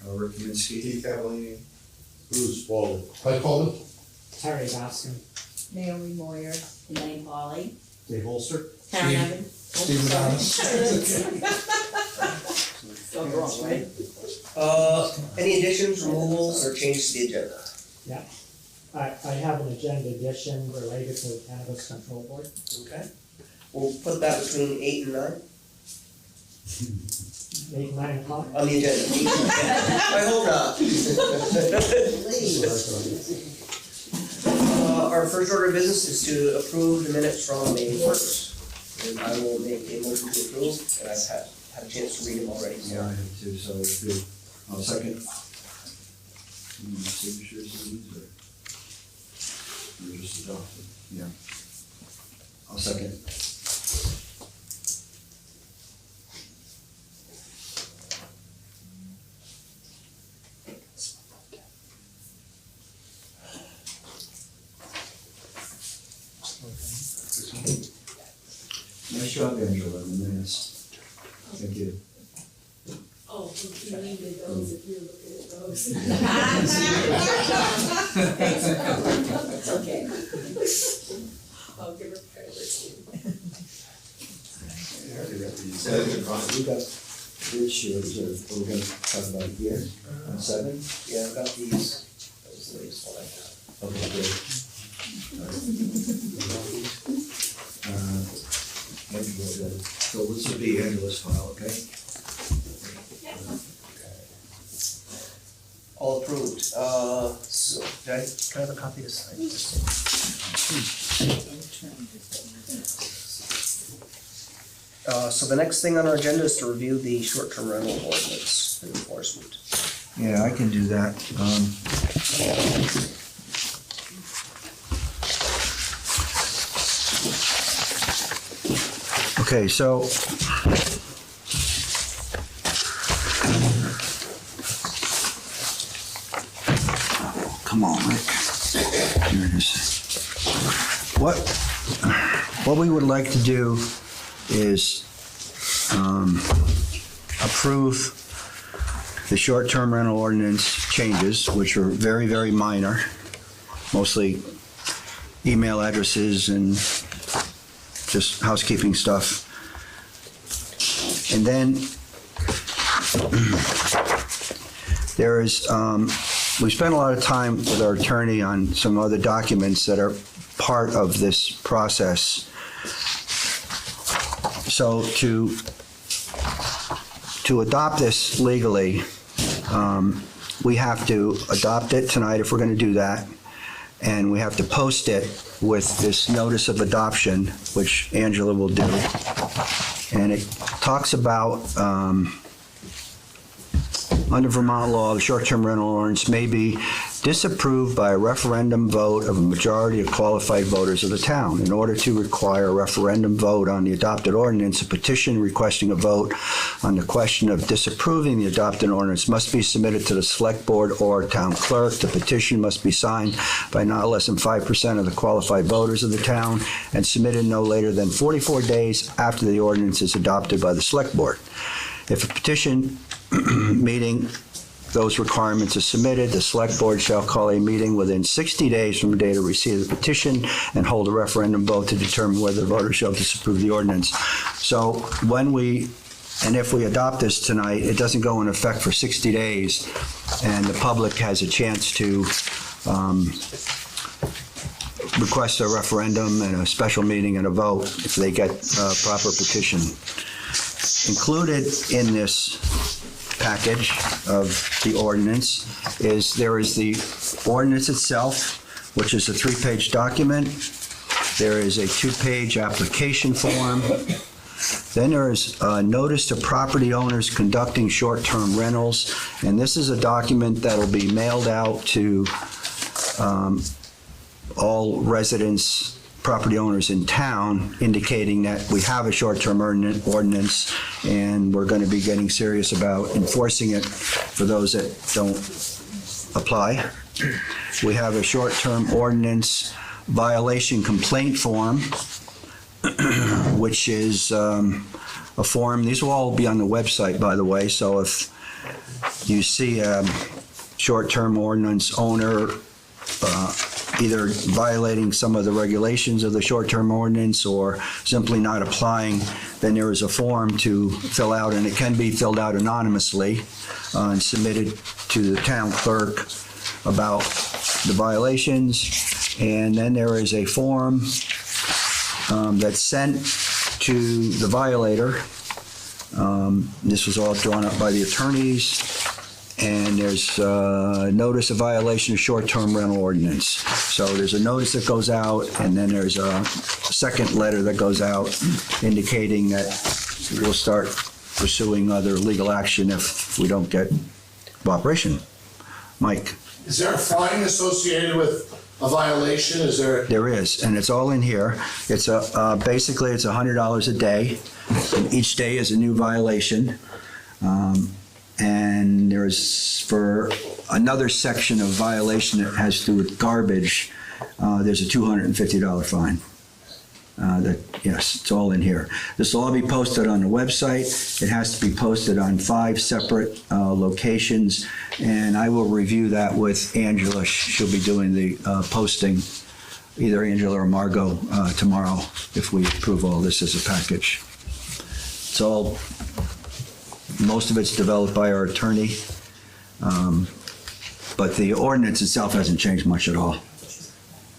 Rick Minsky. Keith Cavallini. Bruce Walden. I called him. Terry Baskin. Naomi Moyer, Elaine Hawley, Dave Holster. Karen Evans. Steve Adonis. Spelled wrong, right? Any additions, removals, or changes to the agenda? Yeah. I have an agenda addition related to the Cannabis Control Board. Okay. We'll put that between 8 and 9 8, 9 o'clock. on the agenda. I hope not. Our first order of business is to approve the minutes from May 1st. And I will make a motion to approve, and I've had a chance to read them already. So. Yeah, I have too, so good. I'll second. Signatures of these, or just adopted? Yeah. I'll second. Nice job, Angela, in the minutes. Thank you. Oh, you needed those if you're looking at those. Thanks for covering up, it's okay. I'll give her priority. We got Rich here, we're gonna talk about here, on 7. Yeah, I've got these. That was the latest one I got. Okay, great. Angela, so this will be Angela's file, okay? All approved. So, can I have a copy of this? So the next thing on our agenda is to review the short-term rental ordinance and enforcement. Yeah, I can do that. Okay, so come on, Rick. Here it is. What we would like to do is approve the short-term rental ordinance changes, which are very, very minor, mostly email addresses and just housekeeping stuff. And then there is, we spent a lot of time with our attorney on some other documents that are part of this process. So to adopt this legally, we have to adopt it tonight if we're going to do that, and we have to post it with this notice of adoption, which Angela will do. And it talks about, under Vermont law, the short-term rental ordinance may be disapproved by a referendum vote of a majority of qualified voters of the town. In order to require a referendum vote on the adopted ordinance, a petition requesting a vote on the question of disapproving the adopted ordinance must be submitted to the select board or town clerk. The petition must be signed by not less than 5% of the qualified voters of the town and submitted no later than 44 days after the ordinance is adopted by the select board. If a petition meeting those requirements are submitted, the select board shall call a meeting within 60 days from the date of receipt of the petition and hold a referendum vote to determine whether the voters shall disapprove the ordinance. So if we adopt this tonight, it doesn't go in effect for 60 days, and the public has a chance to request a referendum and a special meeting and a vote if they get a proper petition. Included in this package of the ordinance is the ordinance itself, which is a 3-page document. There is a 2-page application form. Then there is a notice to property owners conducting short-term rentals, and this is a document that will be mailed out to all residents, property owners in town, indicating that we have a short-term ordinance and we're going to be getting serious about enforcing it for those that don't apply. We have a short-term ordinance violation complaint form, which is a form. These will all be on the website, by the way, so if you see a short-term ordinance owner either violating some of the regulations of the short-term ordinance or simply not applying, then there is a form to fill out, and it can be filled out anonymously and submitted to the town clerk about the violations. And then there is a form that's sent to the violator. This was all drawn up by the attorneys. And there's a notice of violation of short-term rental ordinance. So there's a notice that goes out, and then there's a second letter that goes out indicating that we'll start pursuing other legal action if we don't get cooperation. Mike? Is there a fine associated with a violation? Is there? There is, and it's all in here. It's basically it's $100 a day, and each day is a new violation. And there's, for another section of violation that has to do with garbage, there's a $250 fine. Yes, it's all in here. This will all be posted on the website. It has to be posted on 5 separate locations, and I will review that with Angela. She'll be doing the posting, either Angela or Margot, tomorrow, if we approve all this as a package. It's all, most of it's developed by our attorney, but the ordinance itself hasn't changed much at all.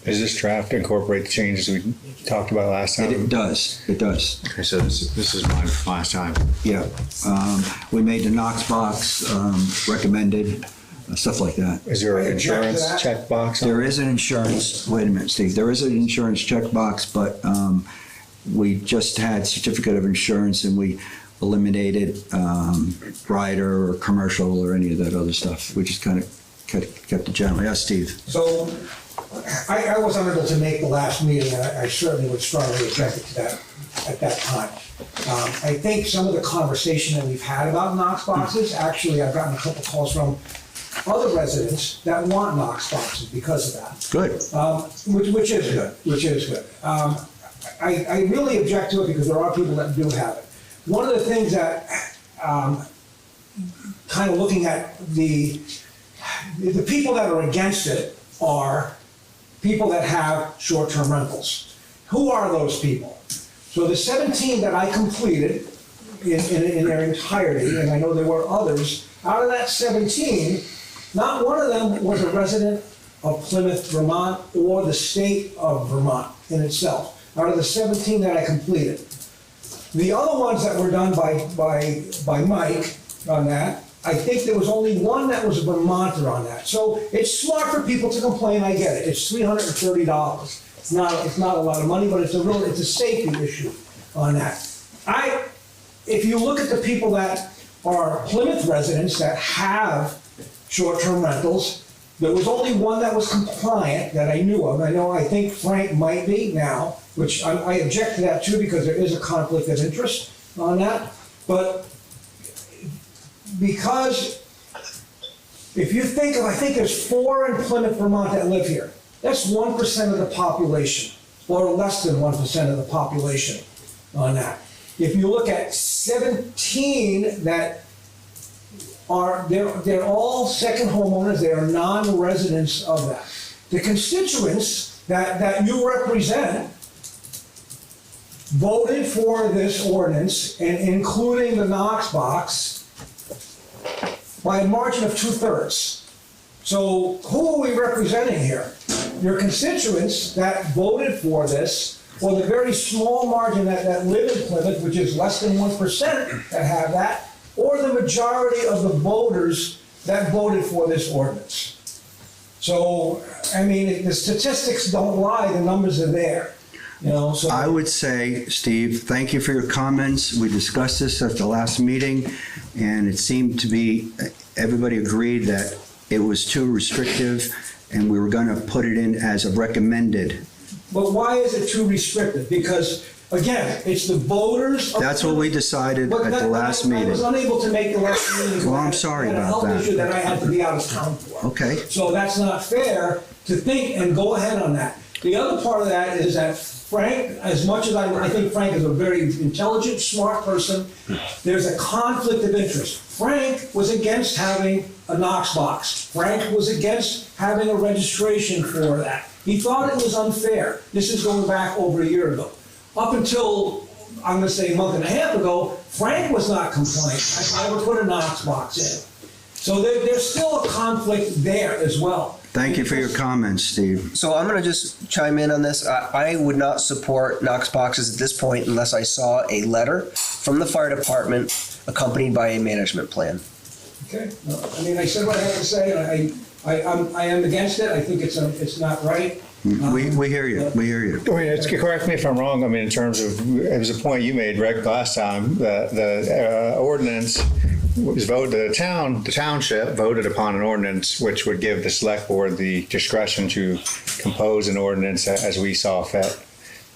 Does this draft incorporate the changes we talked about last time? It does, it does. Okay, so this is mine from last time. Yeah, we made the Knox box recommended, stuff like that. Is there an insurance checkbox? There is an insurance, wait a minute, Steve, there is an insurance checkbox, but we just had certificate of insurance and we eliminated rider or commercial or any of that other stuff. We just kind of kept it general. Yeah, Steve? So I was unable to make the last meeting, and I certainly would strongly object to that at that time. I think some of the conversation that we've had about Knox boxes, actually, I've gotten a couple calls from other residents that want Knox boxes because of that. Good. Which is good. I really object to it because there are people that do have it. One of the things that, kind of looking at the people that are against it are people that have short-term rentals. Who are those people? So the 17 that I completed in their entirety, and I know there were others, out of that 17, not one of them was a resident of Plymouth, Vermont, or the state of Vermont in itself, out of the 17 that I completed. The other ones that were done by Mike on that, I think there was only one that was a Vermonter on that. So it's smart for people to complain, I get it. It's $330. It's not a lot of money, but it's a safety issue on that. If you look at the people that are Plymouth residents that have short-term rentals, there was only one that was compliant that I knew of. I think Frank might be now, which I object to that too because there is a conflict of interest on that. But because if you think of, I think there's 4 in Plymouth, Vermont that live here. That's 1% of the population, or less than 1% of the population on that. If you look at 17 that are, they're all second homeowners, they are non-residents of that. The constituents that you represent voted for this ordinance, and including the Knox box, by a margin of 2/3. So who are we representing here? Your constituents that voted for this, or the very small margin that live in Plymouth, which is less than 1% that have that, or the majority of the voters that voted for this ordinance. So, I mean, the statistics don't lie, the numbers are there. So I would say, Steve, thank you for your comments. We discussed this at the last meeting, and it seemed to be, everybody agreed that it was too restrictive, and we were going to put it in as a recommended. But why is it too restrictive? Because, again, it's the voters. That's what we decided at the last meeting. I was unable to make the last meeting. Well, I'm sorry about I had a health that. issue that I had to be out of town for. Okay. So that's not fair to think and go ahead on that. The other part of that is that Frank, as much as I think Frank is a very intelligent, smart person, there's a conflict of interest. Frank was against having a Knox box. Frank was against having a registration for that. He thought it was unfair. This is going back over a year ago. Up until, I'm gonna say a month and a half ago, Frank was not complaining. I would put a Knox box in. So there's still a conflict there as well. Thank you for your comments, Steve. So I'm gonna just chime in on this. I would not support Knox boxes at this point unless I saw a letter from the fire department accompanied by a management plan. Okay, no, I mean, I said what I had to say, and I am against it. I think it's not right. We hear you, we hear you. I mean, correct me if I'm wrong, I mean, in terms of, it was a point you made, Rick, last time, the ordinance was voted, the township voted upon an ordinance which would give the select board the discretion to compose an ordinance as we saw fit.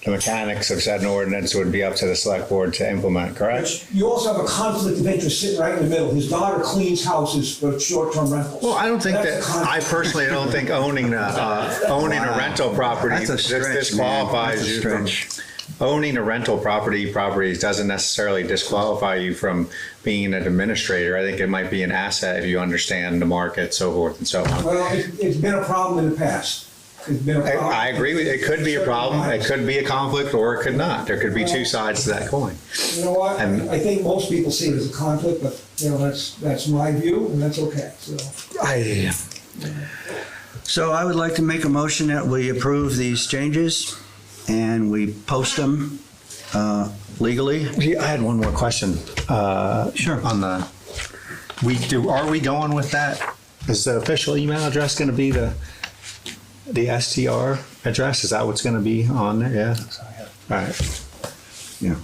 The mechanics of said ordinance would be up to the select board to implement, correct? You also have a conflict of interest sitting right in the middle. His daughter cleans houses for short-term rentals. Well, I don't think That's that, a conflict. I personally don't think owning a rental property That's a stretch, disqualifies man. you That's a from. stretch. Owning a rental property doesn't necessarily disqualify you from being an administrator. I think it might be an asset if you understand the market, so forth and so on. Well, it's been a problem in the past. It's been a problem. I agree with you. It could be a problem. It could be a conflict, or it could not. There could be two sides to that coin. You know what? And- I think most people see it as a conflict, but, you know, that's my view, and that's okay, so. So I would like to make a motion that we approve these changes and we post them legally. I had one more question. Sure. On the, are we going with that? Is the official email address going to be the STR address? Is that what's going to be on there? Yeah. All right. Yeah.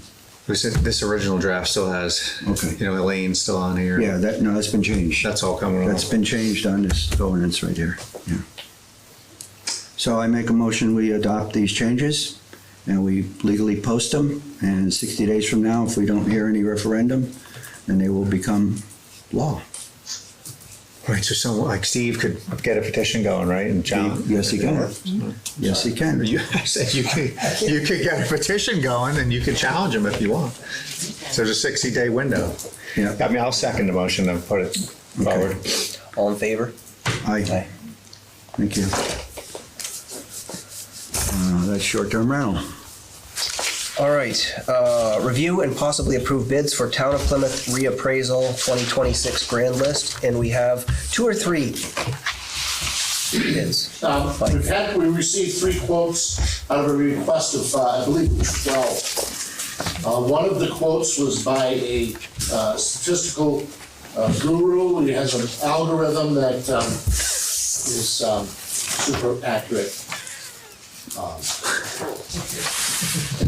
This original draft still has, Okay. Elaine's still on here. Yeah, that's been changed. That's all coming along. That's been changed on this ordinance right here, yeah. So I make a motion, we adopt these changes and we legally post them, and 60 days from now, if we don't hear any referendum, then they will become law. Right, so someone like Steve could get a petition going, right? And John. Yes, he can. Yes, he can. I said you could get a petition going and you could challenge him if you want. So there's a 60-day window. Yeah. I mean, I'll second the motion and put it forward. All in favor? Aye. Thank you. That's short-term rental. All right, review and possibly approve bids for Town of Plymouth reappraisal 2026 grand list, and we have 2 or 3 bids. We received 3 quotes out of a request of, I believe it was 12. One of the quotes was by a statistical guru. He has an algorithm that is super accurate.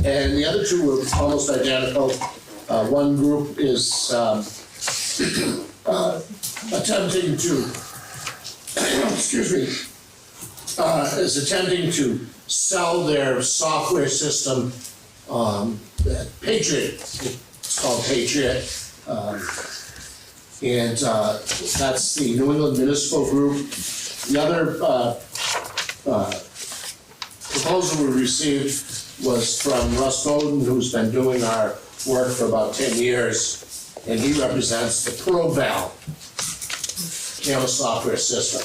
And the other 2 were almost identical. One group is attempting to, is attempting to sell their software system, Patriot. It's called Patriot. And that's the New England Municipal Group. The other proposal we received was from Russ Bowden, who's been doing our work for about 10 years, and he represents the ProVal camera software system.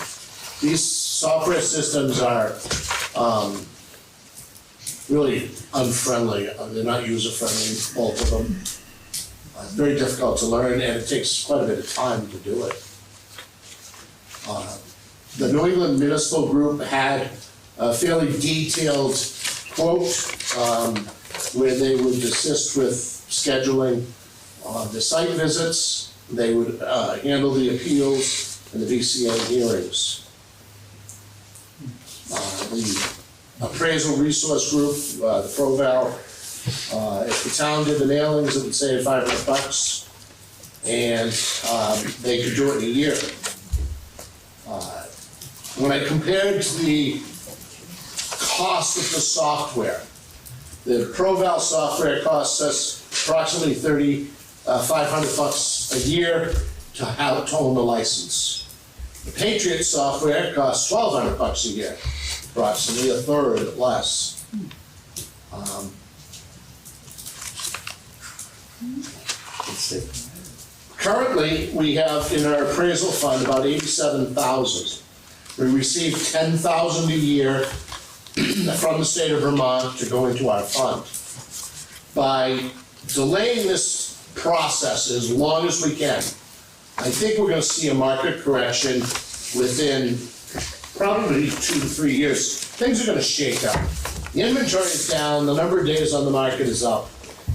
These software systems are really unfriendly. They're not user-friendly, both of them. Very difficult to learn, and it takes quite a bit of time to do it. The New England Municipal Group had a fairly detailed quote where they would assist with scheduling the site visits. They would handle the appeals and the VCA hearings. The Appraisal Resource Group, the ProVal, if the town did the mailings, it would save $500, and they could do it in a year. When I compared the cost of the software, the ProVal software costs us approximately $500 a year to own the license. The Patriot software costs $1,200 a year, approximately a third less. Um, Let's see. Currently, we have in our appraisal fund about 87,000. We receive 10,000 a year from the state of Vermont to go into our fund. By delaying this process as long as we can, I think we're gonna see a market correction within probably 2 to 3 years. Things are gonna shake up. The inventory is down, the number of days on the market is up,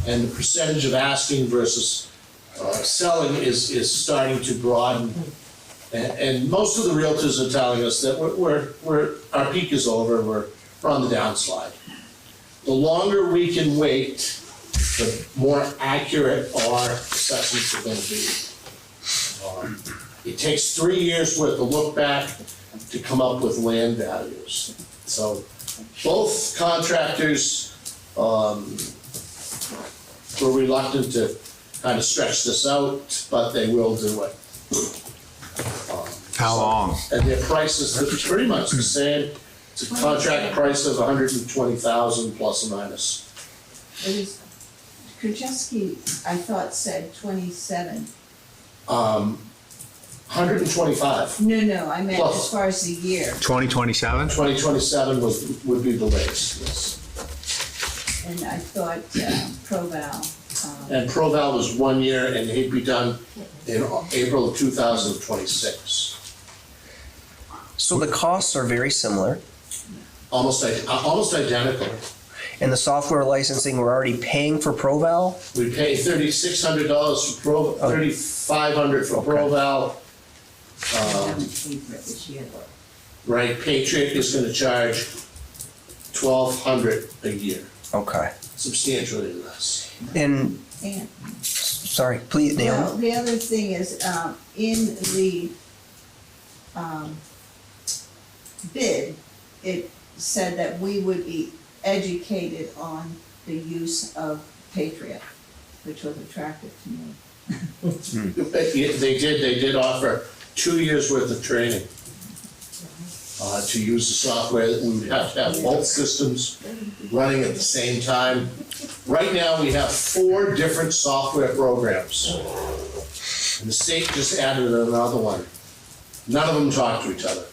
and the percentage of asking versus selling is starting to broaden. And most of the realtors are telling us that our peak is over, we're on the downslide. The longer we can wait, the more accurate our assessments are gonna be. It takes 3 years worth of look back to come up with land values. So both contractors were reluctant to kind of stretch this out, but they will do it. How long? And their prices are pretty much the same. It's a contract price of 120,000 plus or minus. It is, Krajewski, I thought said 27. 125. No, I meant Plus. as far as the year. 2027? 2027 would be the latest, yes. And I thought Proval, And Proval was 1 year, and he'd be done in April of 2026. So the costs are very similar, Almost identical. and the software licensing, we're already paying for ProVal? We pay $3,600 for $3,500 for Proval. I haven't paid for it this year. Right, Patriot is gonna charge $1,200 a year, Okay. substantially less. And, And, sorry, please, well, Naomi? the other thing is, in the bid, it said that we would be educated on the use of Patriot, which was attractive to me. They did offer 2 years worth of training to use the software. We would have to have both systems running at the same time. Right now, we have 4 different software programs. And the state just added another one. None of them talk to each other.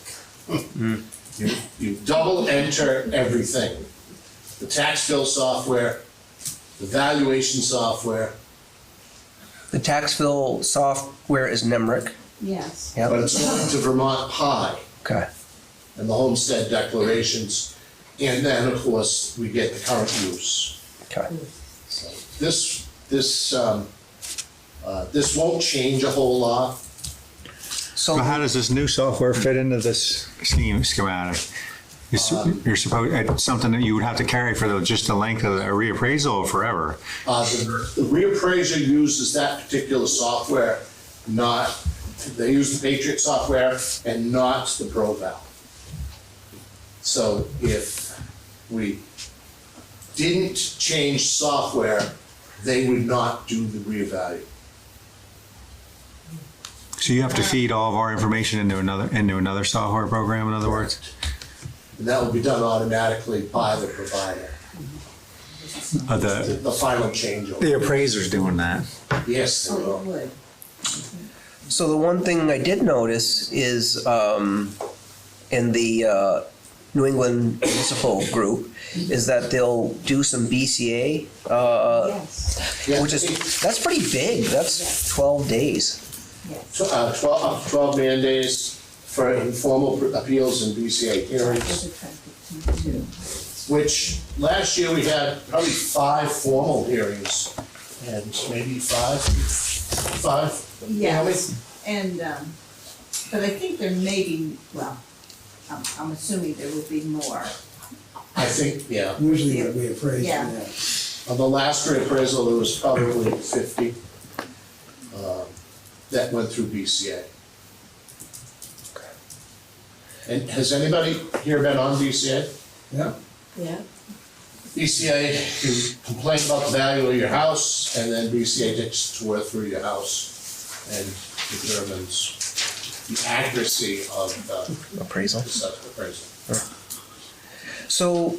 You double enter everything. The tax bill software, the valuation software, The tax bill software is NEMRIC. Yes. but Yep, it's going to Vermont Pi okay. and the homestead declarations. And then, of course, we get the current use. Okay. So this won't change a whole lot. So, Well, how does this new software fit into this schematic? You're supposed, it's something that you would have to carry for just the length of a reappraisal or forever. The reappraiser uses that particular software, they use the Patriot software and not the ProVal. So if we didn't change software, they would not do the reevaluation. So you have to feed all of our information into another software program, in other words? And that will be done automatically by the provider, the final changeover. The appraiser's doing that. Yes, they Oh, it will. would. so the one thing I did notice is, in the, New England Municipal Group, is that they'll do some BCA, Yes, Yeah, which is, that's pretty big, that's 12 days. yes. 12 man days for informal appeals and BCA That was hearings, attractive to me too. which last year we had probably 5 formal hearings and maybe five. Yes, and, but I think there may be, well, I'm assuming there would be more. I think, yeah. Usually we appraise, Yeah. yeah. On the last reappraisal, there was probably 50 that went through BCA. And has anybody here been on BCA? Yeah. Yeah. BCA can complain about the value of your house, and then BCA takes a tour through your house and determines the accuracy of the Appraisal. assessment appraisal. So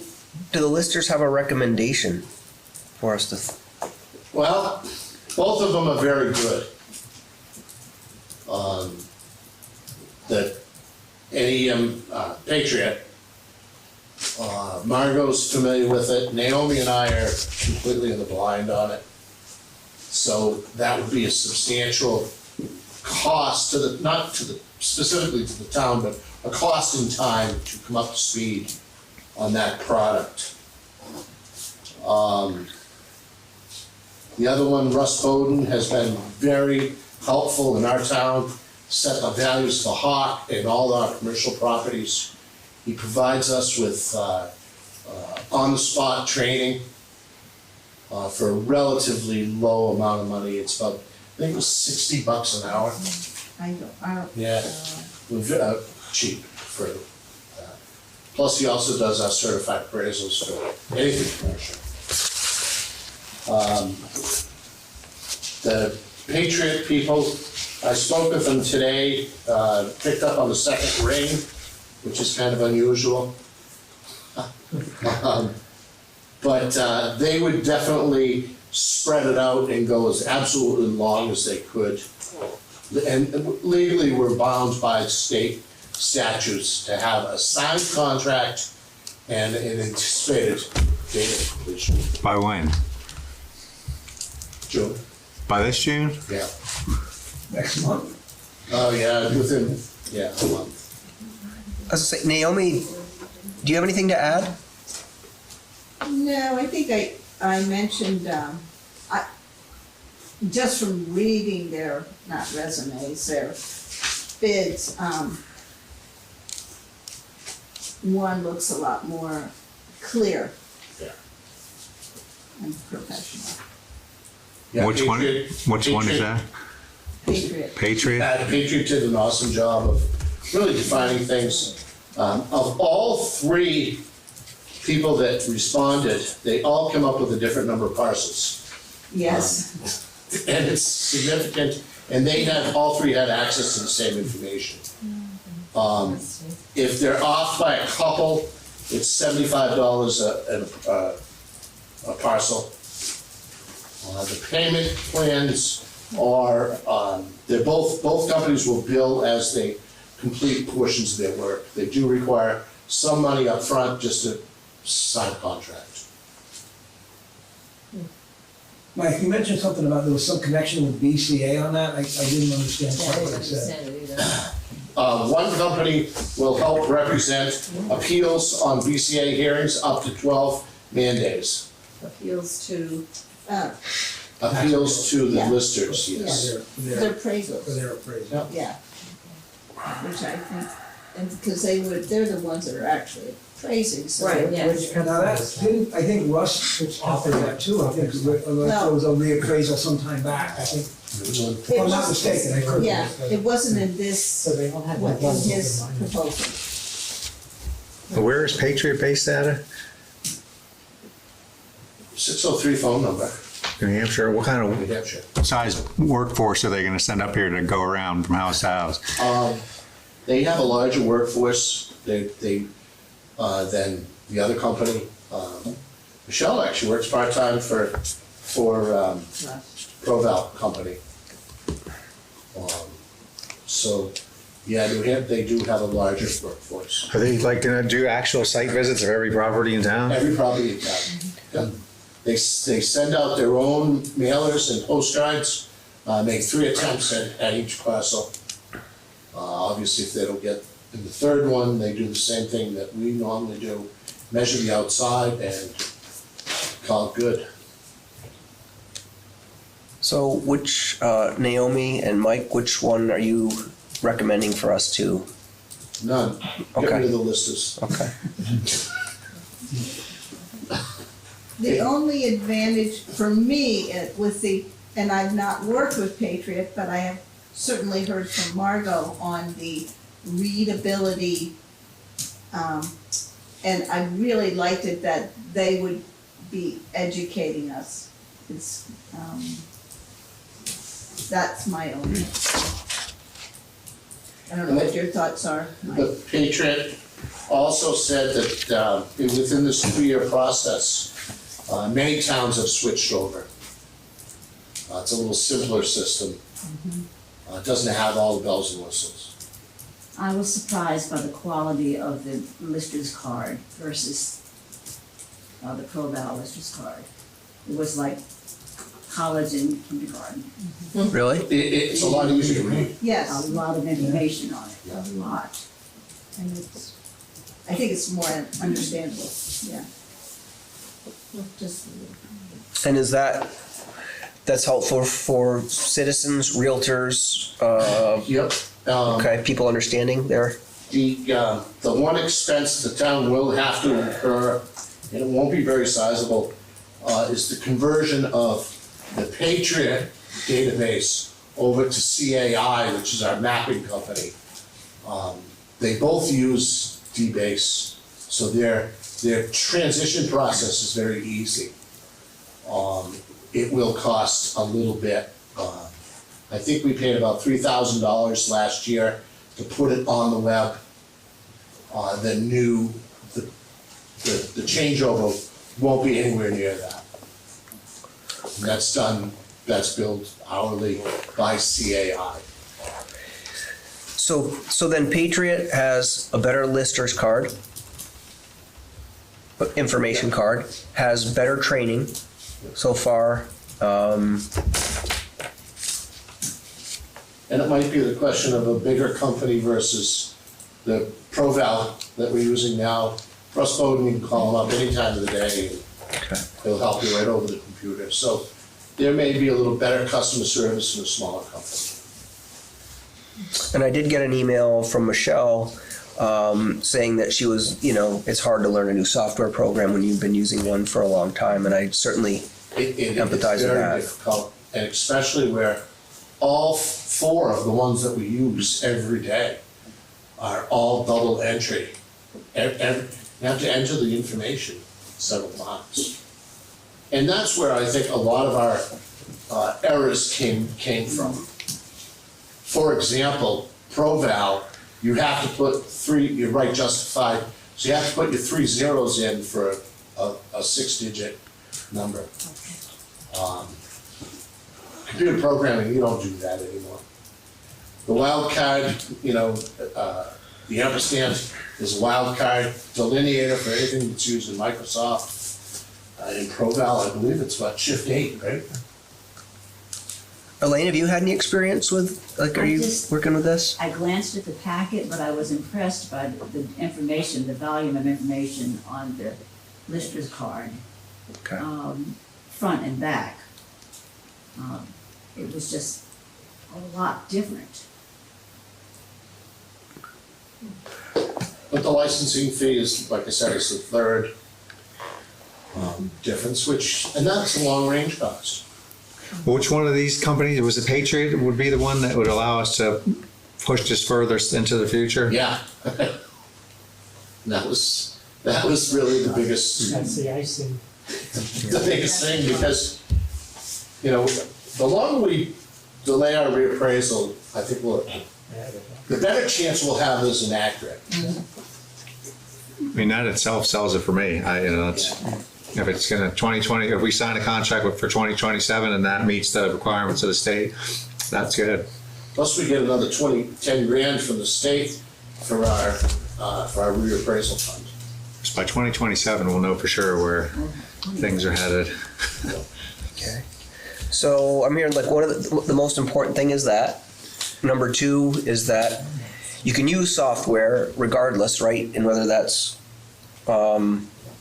do the listers have a recommendation for us to? Well, both of them are very good. The NEM Patriot, Margot's familiar with it, Naomi and I are completely in the blind on it. So that would be a substantial cost to the, not to the, specifically to the town, but a cost in time to come up to speed on that product. The other one, Russ Bowden, has been very helpful in our town, set the values for Hawk and all our commercial properties. He provides us with on-the-spot training for a relatively low amount of money. It's about, I think it was $60 an hour. I don't. Yeah. Cheap for that. Plus, he also does our certified appraisals for anything commercial. The Patriot people, I spoke with them today, picked up on the second ring, which is kind of unusual. But they would definitely spread it out and go as absolutely long as they could. And legally, we're bound by state statutes to have a signed contract and an anticipated date of completion. By when? June, By this June? yeah. Next month. Oh, yeah, within, yeah, a month. I was gonna say, Naomi, do you have anything to add? No, I think I mentioned, just from reading their, not resumes, their bids, one looks a lot more clear Yeah. and professional. Yeah, Which one? Patriot- Which one is Patriot- that? Patriot. Patriot? The Patriot did an awesome job of really defining things. Of all three people that responded, they all come up with a different number of parcels. Yes, And it's significant, and they had, all three had access to the same information. If they're off by a couple, it's $75 a parcel. The payment plans are, both companies will bill as they complete portions of their work. They do require some money up front just to sign a contract. Mike, you mentioned something about there was some connection with BCA on that. I didn't understand Yeah, I quite didn't what it said. understand it either. One company will help represent appeals on BCA hearings up to 12 man days. appeals to, Appeals to the Yeah. listers, yes. For their their appraisals, appraisal. yeah. Which I think, and because they're the ones that are actually appraising, so. Right, yes. Now that, I think Russ authored that too, I think, there was a reappraisal some time back, I think. If I'm not mistaken, I could. Yeah, it wasn't in this, So they all have. what, in his proposal. Where is Patriot based out of? 603 phone number, New Hampshire. What kind New of Hampshire. size workforce are they going to send up here to go around from house to house? They have a larger workforce than the other company. Michelle actually works part-time for Proval Company. So, yeah, New Hampshire, they do have a larger workforce. Are they like going to do actual site visits of every property in town? Every property in town. Yeah. They send out their own mailers and postcards, make 3 attempts at each parcel. Obviously, if they don't get in the third one, they do the same thing that we normally do, measure the outside and call it good. So which, Naomi and Mike, which one are you recommending for us to? None. Get rid Okay. of the listers. Okay. The only advantage for me with and I've not worked with Patriot, but I have certainly heard from Margot on the readability. And I really liked it that they would be educating us. That's my only. I don't know what your thoughts are, Mike. The Patriot also said that within this 3-year process, many towns have switched over. It's a little simpler system. It doesn't have all the bells and whistles. I was surprised by the quality of the lister's card versus the ProVal lister's card. It was like college and kindergarten. Really? It's a lot easier to read. A Yes, lot of information on it, a lot. and I think it's more understandable, yeah. Just And is that's helpful for citizens, realtors, Yep. okay, people understanding there? The one expense the town will have to incur, and it won't be very sizable, is the conversion of the Patriot database over to CAI, which is our mapping company. They both use DBase, so their transition process is very easy. It will cost a little bit. I think we paid about $3,000 last year to put it on the web. The changeover won't be anywhere near that. And that's billed hourly by CAI. So then Patriot has a better lister's card, information card, has better training so far. And it might be the question of a bigger company versus the ProVal that we're using now. Russ Bowden, you can call him up any time of the day, and Okay. he'll help you right over the computer. So there may be a little better customer service in a smaller company. And I did get an email from Michelle saying that she was, it's hard to learn a new software program when you've been using one for a long time, and I certainly empathize It's with very that. difficult, and especially where all 4 of the ones that we use every day are all double entry. You have to enter the information several times. And that's where I think a lot of our errors came from. For example, ProVal, you have to put you're right, justified, so you have to put your 3 zeros in for a 6-digit number. Computer programming, you don't do that anymore. The wildcard, the ampersand is a wildcard delineator for anything that's used in Microsoft. In ProVal, I believe it's what, Shift 8, right? Elaine, have you had any experience with, are you working with this? I glanced at the packet, but I was impressed by the information, the volume of information on the lister's card, Okay. front and back. It was just a lot different. But the licensing fee is, like I said, is the third difference, and that's a long-range cost. Which one of these companies, was it Patriot, would be the one that would allow us to push this further into the future? Yeah. That was really the biggest. That's the icing. The biggest thing, because, the longer we delay our reappraisal, I think the better chance we'll have is inaccurate. I mean, that itself sells it for me. If it's gonna 2020, if we sign a contract for 2027 and that meets the requirements of the state, that's good. Plus, we get another 10 grand from the state for our reappraisal fund. By 2027, we'll know for sure where things are headed. Okay. So I'm hearing one of the most important thing is that. Number 2 is that you can use software regardless, right? And whether that's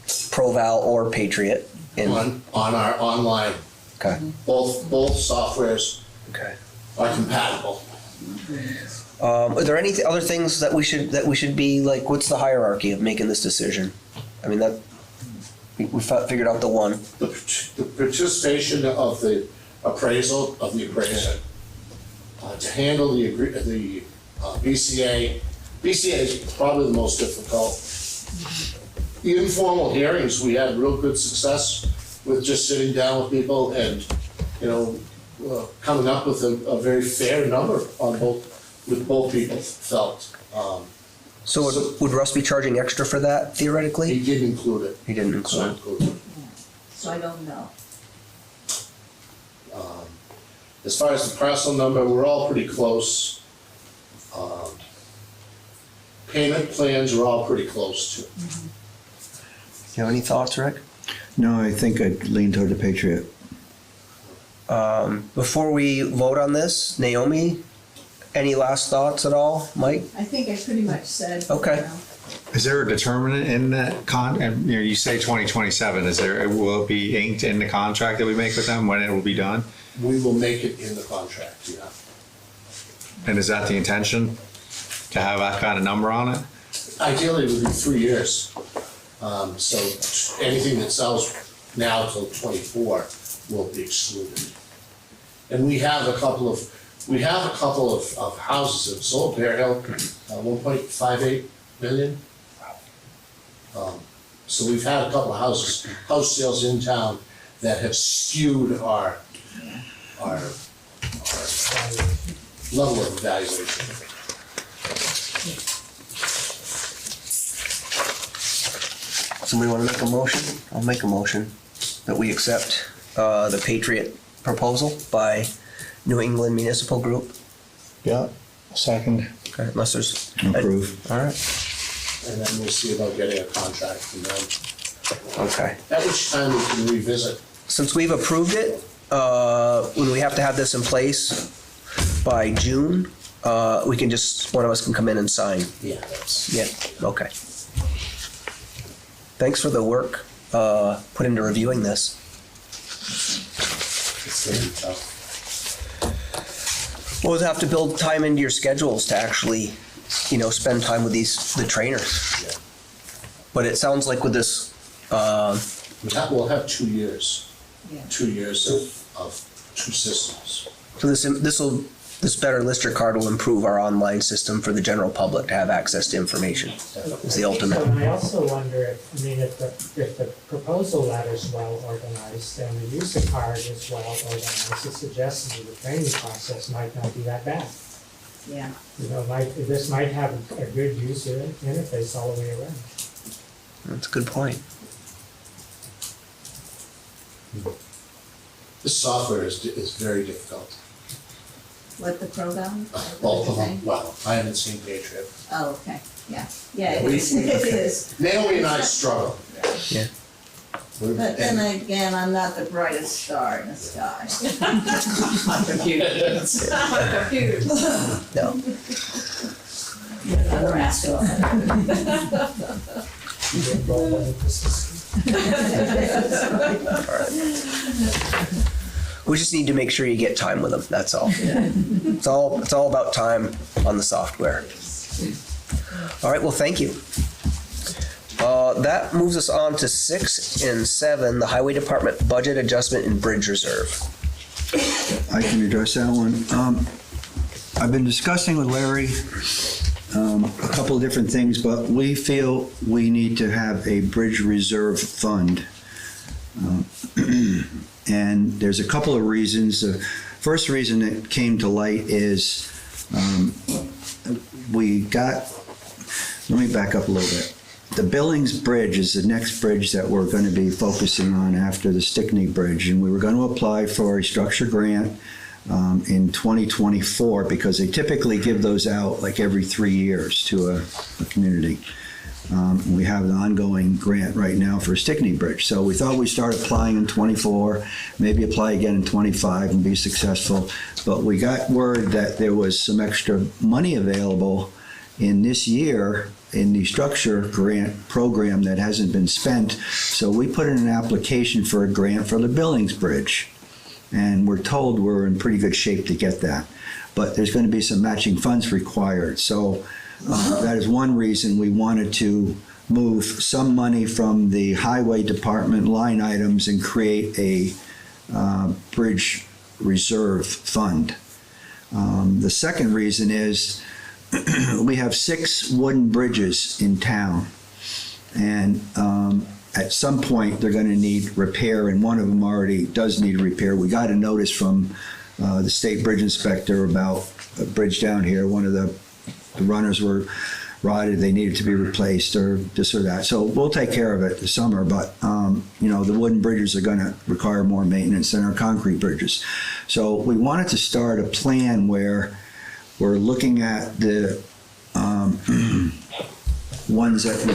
ProVal or Patriot. On our online. Okay. Both softwares Okay. are compatible. Are there any other things that we should be like? What's the hierarchy of making this decision? I mean, that we figured out the one. The participation of the appraiser, to handle the BCA. BCA is probably the most difficult. The informal hearings, we had real good success with just sitting down with people and, coming up with a very fair number on both people felt. So would Russ be charging extra for that theoretically? He didn't include it. He didn't So include it. So I don't know. As far as the parcel number, we're all pretty close. Payment plans are all pretty close too. You have any thoughts, Rick? No, I think I'd lean toward the Patriot. Before we vote on this, Naomi, any last thoughts at all? Mike? I think I pretty much said. Okay. You know, Is there a determinant in that and you say 2027, will it be inked in the contract that we make with them when it will be done? We will make it in the contract, yeah. And is that the intention, to have that kind of number on it? Ideally, it would be 3 years. So anything that sells now till 24 will be excluded. And we have a couple of houses that sold, Bear Hill, 1.58 million. So we've had a couple of house sales in town that have skewed our level of evaluation. Somebody want to make a motion? I'll make a motion that we accept the Patriot proposal by New England Municipal Group. Yeah, second. Okay, unless there's... Approve. All right. And then we'll see about getting a contract from them, Okay. at which time we can revisit. Since we've approved it, when we have to have this in place by June, we can just, one of us can come in and sign. Yeah, that's, Yeah, okay. Thanks for the work put into reviewing this. it's gonna be tough. We'll have to build time into your schedules to actually, spend time with the trainers. Yeah. But it sounds like with this, We'll have 2 years. Yeah. 2 years of two systems. so this better lister card will improve our online system for the general public to have access to information. Is the ultimate. And I also wonder if the proposal letter's well organized and the user card is well organized, it suggests that the training process might not be that bad. Yeah. This might have a good user interface all the way around. That's a good point. This software is very difficult. What, the program? Both of them, well, I haven't seen Patriot. Oh, okay, yeah, it We- is, it is. Naomi and I struggle. Yeah. But then again, I'm not the brightest star in the sky. On computers. On computers. No. Another rascal. We just need to make sure you get time with them, that's all. It's all about time on the software. All right, well, thank you. That moves us on to 6 and 7, the Highway Department Budget Adjustment and Bridge Reserve. I can address that one. I've been discussing with Larry a couple of different things, but we feel we need to have a bridge reserve fund. And there's a couple of reasons. The first reason that came to light is let me back up a little bit. The Billings Bridge is the next bridge that we're going to be focusing on after the Stickney Bridge. And we were going to apply for a structure grant in 2024 because they typically give those out like every 3 years to a community. We have an ongoing grant right now for Stickney Bridge. So we thought we'd start applying in 24, maybe apply again in 25 and be successful. But we got word that there was some extra money available in this year in the structure grant program that hasn't been spent. So we put in an application for a grant for the Billings Bridge. And we're told we're in pretty good shape to get that. But there's going to be some matching funds required. So that is one reason we wanted to move some money from the highway department line items and create a bridge reserve fund. The second reason is we have 6 wooden bridges in town, and at some point they're going to need repair, and one of them already does need repair. We got a notice from the state bridge inspector about a bridge down here. One of the runners were rotted, they needed to be replaced or this or that. So we'll take care of it this summer, but, the wooden bridges are gonna require more maintenance than our concrete bridges. So we wanted to start a plan where we're looking at the ones that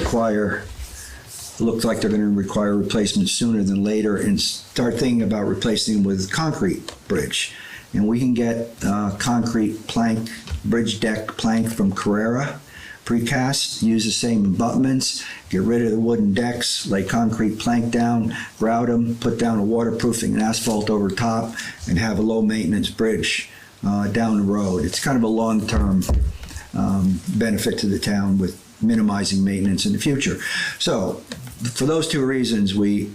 look like they're gonna require replacement sooner than later, and start thinking about replacing them with concrete bridge. And we can get concrete plank, bridge deck plank from Carrera, precast, use the same abutments, get rid of the wooden decks, lay concrete plank down, grout them, put down a waterproofing and asphalt over top, and have a low-maintenance bridge down the road. It's kind of a long-term benefit to the town with minimizing maintenance in the future. So, for those two reasons, we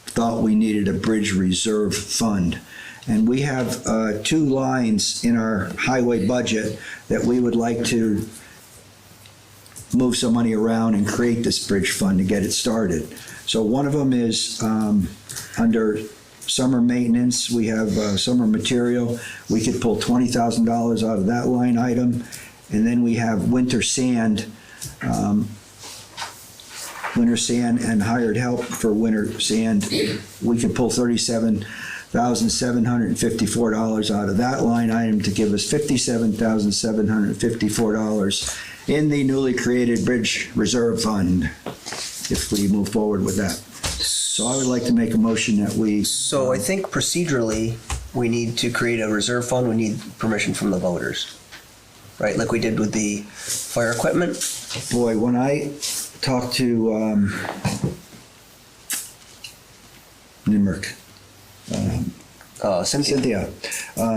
thought we needed a bridge reserve fund. And we have 2 lines in our highway budget that we would like to move some money around and create this bridge fund to get it started. So one of them is under summer maintenance. We have summer material. We could pull $20,000 out of that line item. And then we have winter sand and hired help for winter sand. We could pull $37,754 out of that line item to give us $57,754 in the newly created Bridge Reserve Fund, if we move forward with that. So I would like to make a motion that we... So I think procedurally, we need to create a reserve fund. We need permission from the voters, right? Like we did with the fire equipment. Boy, when I talked to Nimrick, Cynthia.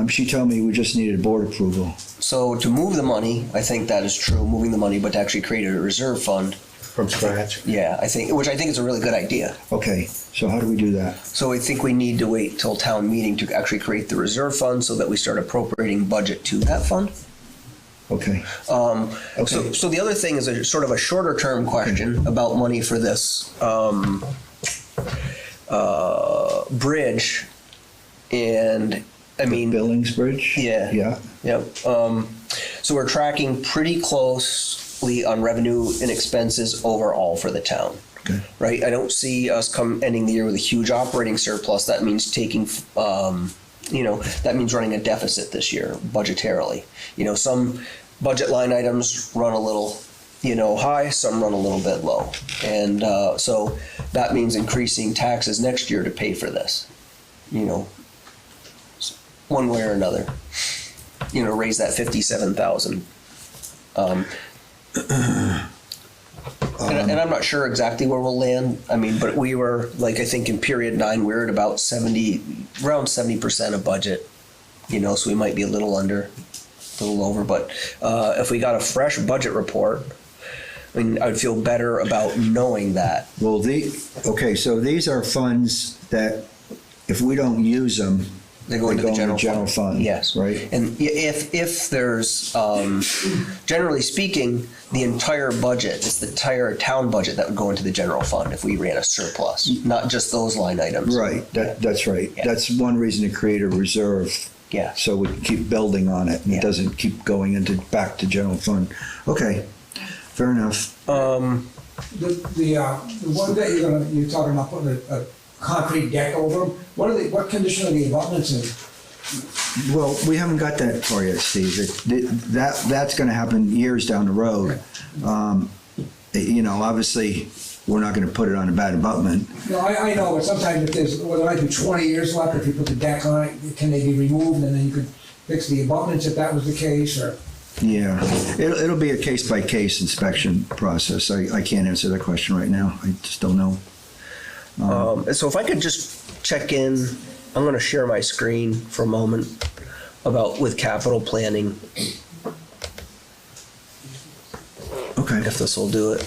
she told me we just needed board approval. So to move the money, I think that is true, moving the money, but to actually create a reserve fund, From scratch. yeah, which I think is a really good idea. Okay, so how do we do that? So I think we need to wait till town meeting to actually create the reserve fund so that we start appropriating budget to that fund. Okay. So the other thing is a sort of a shorter term question about money for this bridge, and I mean Billings Bridge? Yeah. Yeah. Yep. So we're tracking pretty closely on revenue and expenses overall for the town. Okay. Right? I don't see us ending the year with a huge operating surplus. That means that means running a deficit this year budgetarily. Some budget line items run a little, high, some run a little bit low. And so that means increasing taxes next year to pay for this, one way or another, raise that 57,000. And I'm not sure exactly where we'll land. I mean, but we were I think in period 9, we were at about around 70% of budget, so we might be a little under, a little over. But if we got a fresh budget report, I'd feel better about knowing that. Well, so these are funds that if we don't use them, They go into the general fund. Yes. Right? And if there's, generally speaking, the entire budget, it's the entire town budget that would go into the general fund if we ran a surplus, not just those line items. Right, that's right. Yeah. That's one reason to create a reserve. Yeah. So we can keep building on it and it doesn't keep going back to general fund. Okay, fair enough. The one that you're talking about putting a concrete deck over them, what condition are the abutments in? Well, we haven't got that far yet, Steve. That's gonna happen years down the road. Obviously, we're not gonna put it on a bad abutment. No, I know, but sometimes there might be 20 years left, if you put the deck on it, can they be removed, and then you could fix the abutments if that was the case, or? Yeah, it'll be a case-by-case inspection process. I can't answer that question right now. I just don't know. So if I could just check in, I'm going to share my screen for a moment with capital planning, Okay. if this will do it.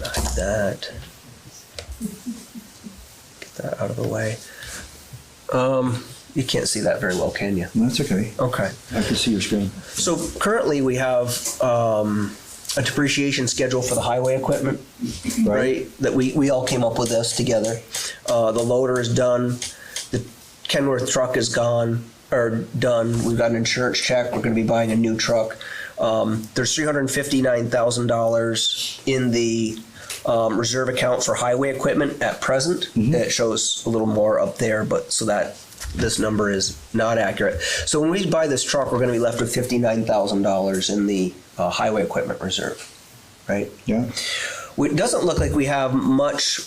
Hide that. Get that out of the way. You can't see that very well, can you? That's okay. Okay. I can see your screen. So currently we have a depreciation schedule for the highway equipment, right? That we all came up with this together. The loader is done. The Kenworth truck is gone, or done. We've got an insurance check. We're gonna be buying a new truck. There's $359,000 in the reserve account for highway equipment at present. It shows a little more up there, but so that this number is not accurate. So when we buy this truck, we're gonna be left with $59,000 in the highway equipment reserve, right? Yeah. It doesn't look like we have much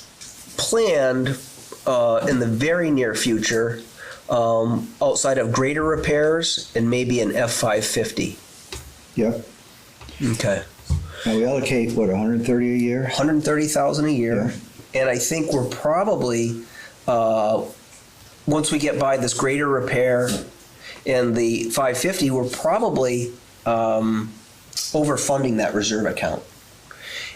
planned in the very near future outside of grader repairs and maybe an F-550. Yeah. Okay. Now we allocate, what, 130 a year? 130,000 a year. And I think we're probably, once we get by this grader repair and the 550, we're probably overfunding that reserve account.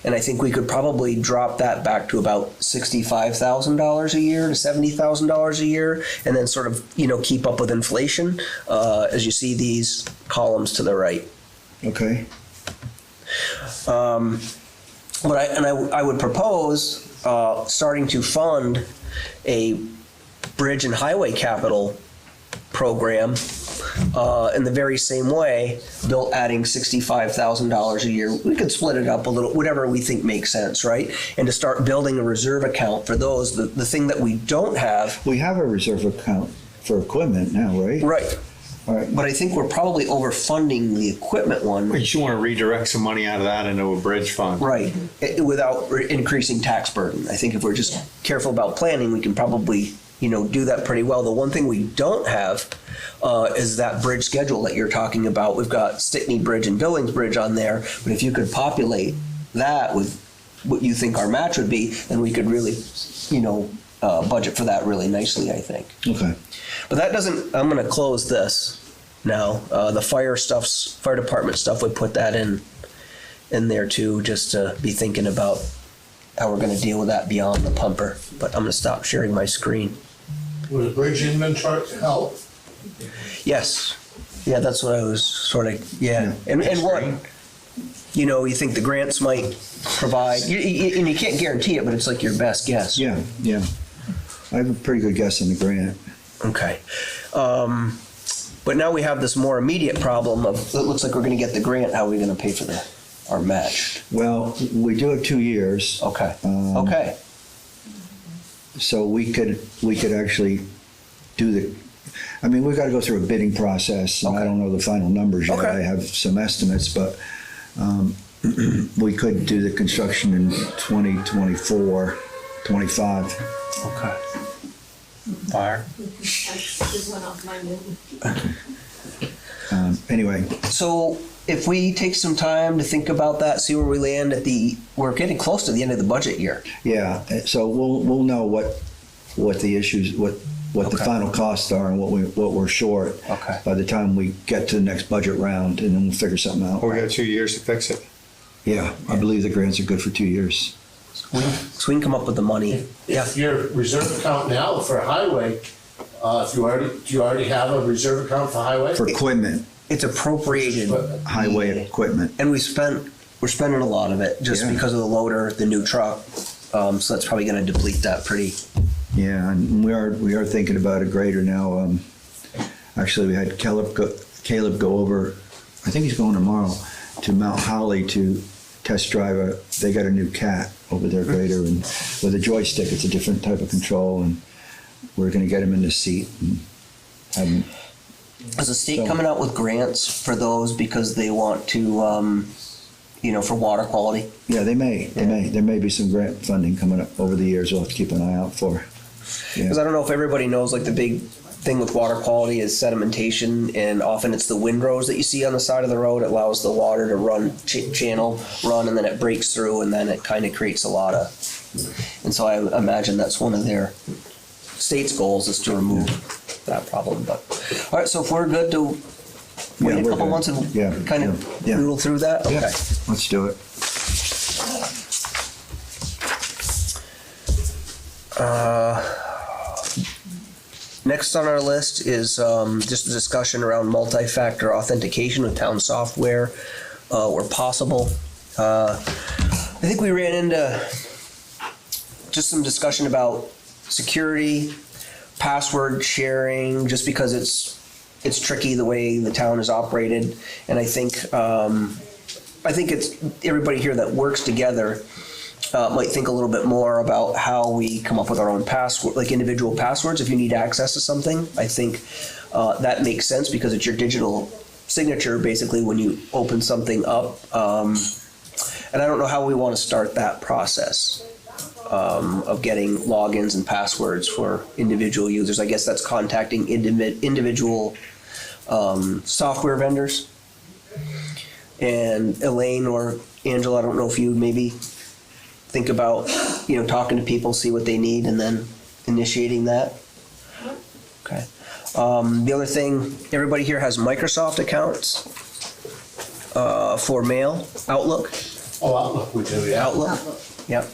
And I think we could probably drop that back to about $65,000 a year to $70,000 a year, and then sort of, keep up with inflation as you see these columns to the right. Okay. But I would propose starting to fund a bridge and highway capital program in the very same way, Bill adding $65,000 a year. We could split it up a little, whatever we think makes sense, right? And to start building a reserve account for those. The thing that we don't have. We have a reserve account for equipment now, right? Right. All right. But I think we're probably overfunding the equipment one. But you want to redirect some money out of that into a bridge fund. Right, without increasing tax burden. I think if we're just careful about planning, we can probably, do that pretty well. The one thing we don't have is that bridge schedule that you're talking about. We've got Stickney Bridge and Billings Bridge on there, but if you could populate that with what you think our match would be, then we could really, budget for that really nicely, I think. Okay. But that doesn't, I'm gonna close this now. The fire department stuff, we put that in there too, just to be thinking about how we're gonna deal with that beyond the pumper. But I'm gonna stop sharing my screen. Would a bridge inventory help? Yes, yeah, that's what I was sort of, yeah. And what, you think the grants might provide, and you can't guarantee it, but it's like your best guess. Yeah. I have a pretty good guess on the grant. Okay. But now we have this more immediate problem of, it looks like we're gonna get the grant, how are we gonna pay for our match? Well, we do have 2 years. Okay, okay. So we could actually do we've got to go through a bidding process, and I don't know the final numbers yet. Okay. I have some estimates, but we could do the construction in 2024, 25. Okay. Fire. Just went off my note. Anyway, So if we take some time to think about that, see where we land we're getting close to the end of the budget year. yeah, so we'll know what the issues, what the Okay. final costs are and what we're short Okay. by the time we get to the next budget round, and then we'll figure something out. Or we got 2 years to fix it. Yeah, I believe the grants are good for 2 years. So we can come up with the money. If your reserve account now for highway, do you already have a reserve account for highway? For equipment, It's appropriated, highway Yeah. equipment. and we're spending a lot of it just Yeah. because of the loader, the new truck. So that's probably gonna deplete that pretty. Yeah, and we are thinking about a grader now. Actually, we had Caleb go over, I think he's going tomorrow, to Mount Holly to test drive they got a new Cat over their grader, and with a joystick, it's a different type of control, and we're gonna get him in the seat and have him. Is the state coming out with grants for those because they want to, for water quality? Yeah, they may. There may be some grant funding coming up over the years we'll have to keep an eye out for. Because I don't know if everybody knows, like the big thing with water quality is sedimentation, and often it's the windrows that you see on the side of the road. It allows the water to run, and then it breaks through, and then it kind of creates a lot of, and so I imagine that's one of their state's goals is to remove that problem. But, all right, so if we're good to wait a we're couple good. months and Yeah, kind of yeah. noodle through that? Yeah, Okay. let's do it. Next on our list is just a discussion around multi-factor authentication with town software where possible. I think we ran into just some discussion about security, password sharing, just because it's tricky the way the town is operated. And I think it's everybody here that works together might think a little bit more about how we come up with our own password, like individual passwords. If you need access to something, I think that makes sense because it's your digital signature basically when you open something up. And I don't know how we want to start that process of getting logins and passwords for individual users. I guess that's contacting individual software vendors. And Elaine or Angela, I don't know if you maybe think about, talking to people, see what they need, and then initiating that. Okay. The other thing, everybody here has Microsoft accounts for mail, Outlook. Oh, Outlook, we do, yeah. Outlook. Yep.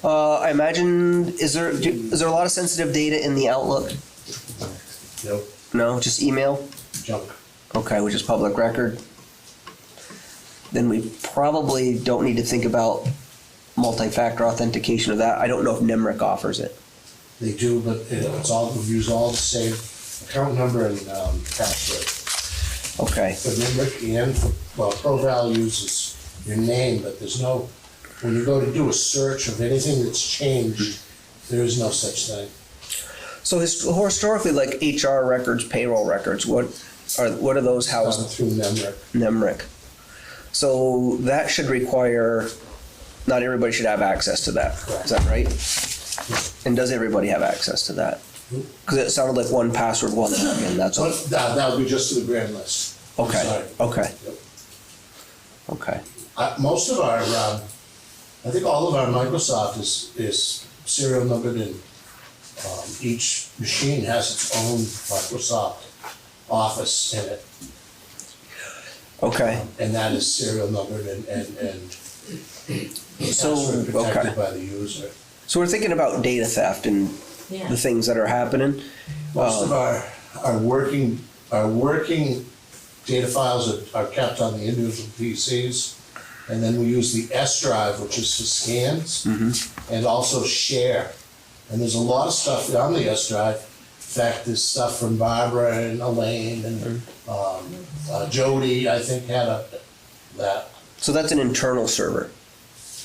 I imagine, is there a lot of sensitive data in the Outlook? Nope, No, just email? junk. Okay, which is public record. Then we probably don't need to think about multi-factor authentication of that. I don't know if NEMRIC offers it. They do, but it's all, we use all the same account number and password. Okay. For NIMRIC and ProVal uses your name, but there's no, when you go to do a search of anything that's changed, there is no such thing. So historically, like HR records, payroll records, what are those Done housed? through NIMRIC. NEMRIC. So that should require, not everybody should have access to that. Is that right? And does everybody have access to that? Because it sounded like one password, one login, that's all. That would be just to the grand list. Okay, Sorry. okay, Yep. okay. Most of our, I think all of our Microsoft is serial numbered, and each machine has its own Microsoft Office in it. Okay, And that is serial numbered and So, password okay. protected by the user. so we're thinking about data theft and Yeah. the things that are happening. Most of our working data files are kept on the individual PCs. And then we use the S drive, which is for scans, and also share. And there's a lot of stuff on the S drive. In fact, there's stuff from Barbara and Elaine and Jody, I think, had that. So that's an internal server.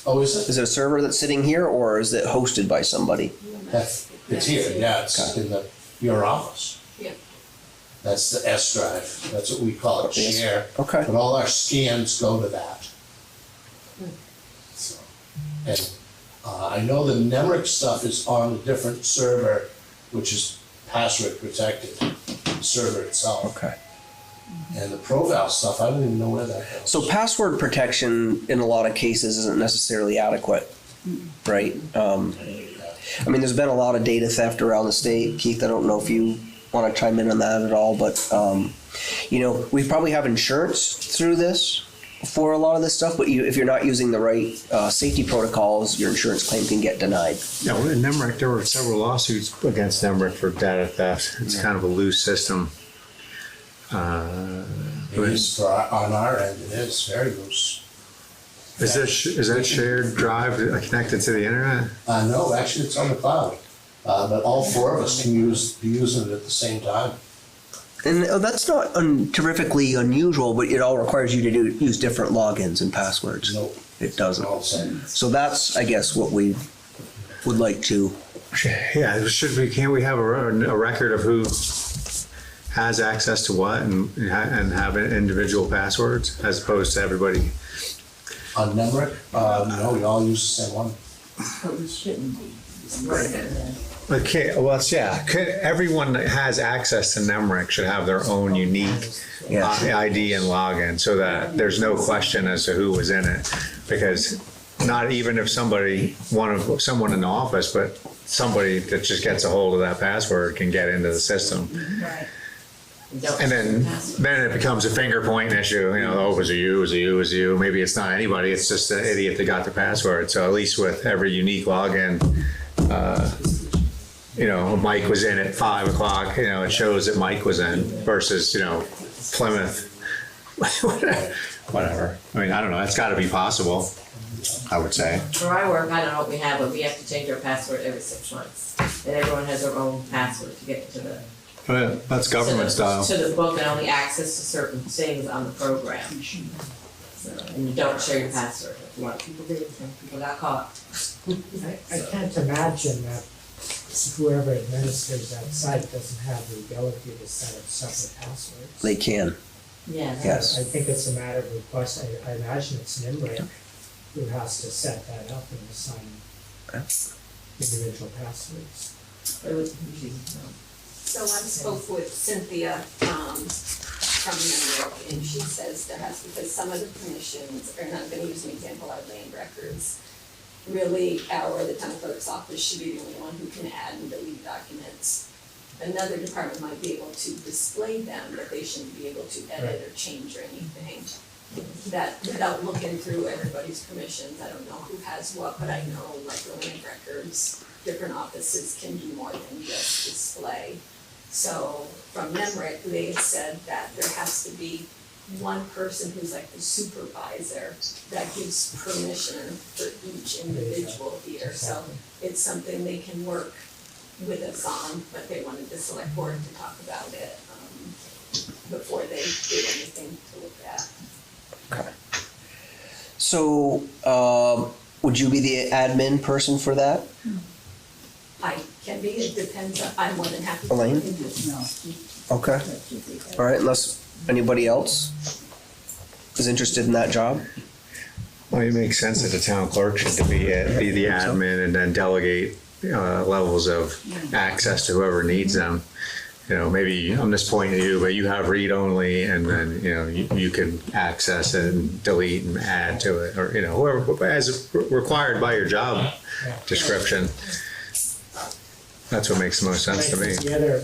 Oh, is it? Is it a server that's sitting here or is it hosted by somebody? It's here, yeah, it's Okay. in your office. Yeah. That's the S drive, that's what we call it, Yes. share. Okay. But all our scans go to that. So, and I know the NEMRIC stuff is on a different server, which is password protected, the server itself. Okay. And the ProVal stuff, I don't even know where that goes. So password protection in a lot of cases isn't necessarily adequate, right? I mean, there's been a lot of data theft around the state. Keith, I don't know if you want to chime in on that at all, but, we probably have insurance through this for a lot of this stuff, but if you're not using the right safety protocols, your insurance claim can get denied. Yeah, well, in NEMRIC, there were several lawsuits against NEMRIC for data theft. It's kind of a loose system. It is on our end, it is very loose. Is that shared drive connected to the internet? No, actually, it's on the cloud, but all four of us can be using it at the same time. And that's not terrifically unusual, but it all requires you to use different logins and passwords. Nope. It doesn't. All the same. So that's, I guess, what we would like to. Yeah, can't we have a record of who has access to what and have individual passwords as opposed to everybody? On NEMRIC, no, we all use the same one. But we shouldn't be. Okay, well, everyone that has access to NEMRIC should have their own unique ID and login so that there's no question as to who was in it. Because not even if someone in the office, but somebody that just gets a hold of that password can get into the system. Right. And then it becomes a finger pointing issue, oh, was it you? Maybe it's not anybody, it's just an idiot that got the password. So at least with every unique login, Mike was in at 5 o'clock, it shows that Mike was in versus, Plymouth, whatever. I mean, I don't know, it's gotta be possible, I would say. For our work, I don't know what we have, but we have to change our password every 6 months. and everyone has their own password to get to the. Oh, yeah, that's government style. To the book and only access to certain things on the program. So, and you don't share your password. A lot of people did, some people got caught. I can't imagine that whoever administers that site doesn't have the ability to set up separate passwords. They can, Yeah. yes. I think it's a matter of request. I imagine it's NIMRIC who has to set that up and assign individual passwords. It was usually, So I spoke with Cynthia, from Nemrick, and she says there has, because some of the permissions, and I'm gonna use an example, our land records, really, the town clerk's office should be the only one who can add and delete documents. Another department might be able to display them, but they shouldn't be able to edit or change or anything. That, without looking through everybody's permissions, I don't know who has what, but I know like the land records, different offices can do more than just display. So from Nemrick, they had said that there has to be one person who's like the supervisor that gives permission for each individual here. So it's something they can work with us on, but they wanted the select board to talk about it before they did anything to look at. Okay. So, would you be the admin person for that? I can be, it depends, I'm more than happy to. Elaine? look into it. No. Okay, all right, unless anybody else is interested in that job? Well, it makes sense that the town clerk should be the admin and then delegate levels of access to whoever needs them. You know, maybe I'm just pointing at you, but you have read only, and then, you know, you can access it and delete and add to it, or, you know, whoever, as required by your job description. That's what makes the most sense to me. The other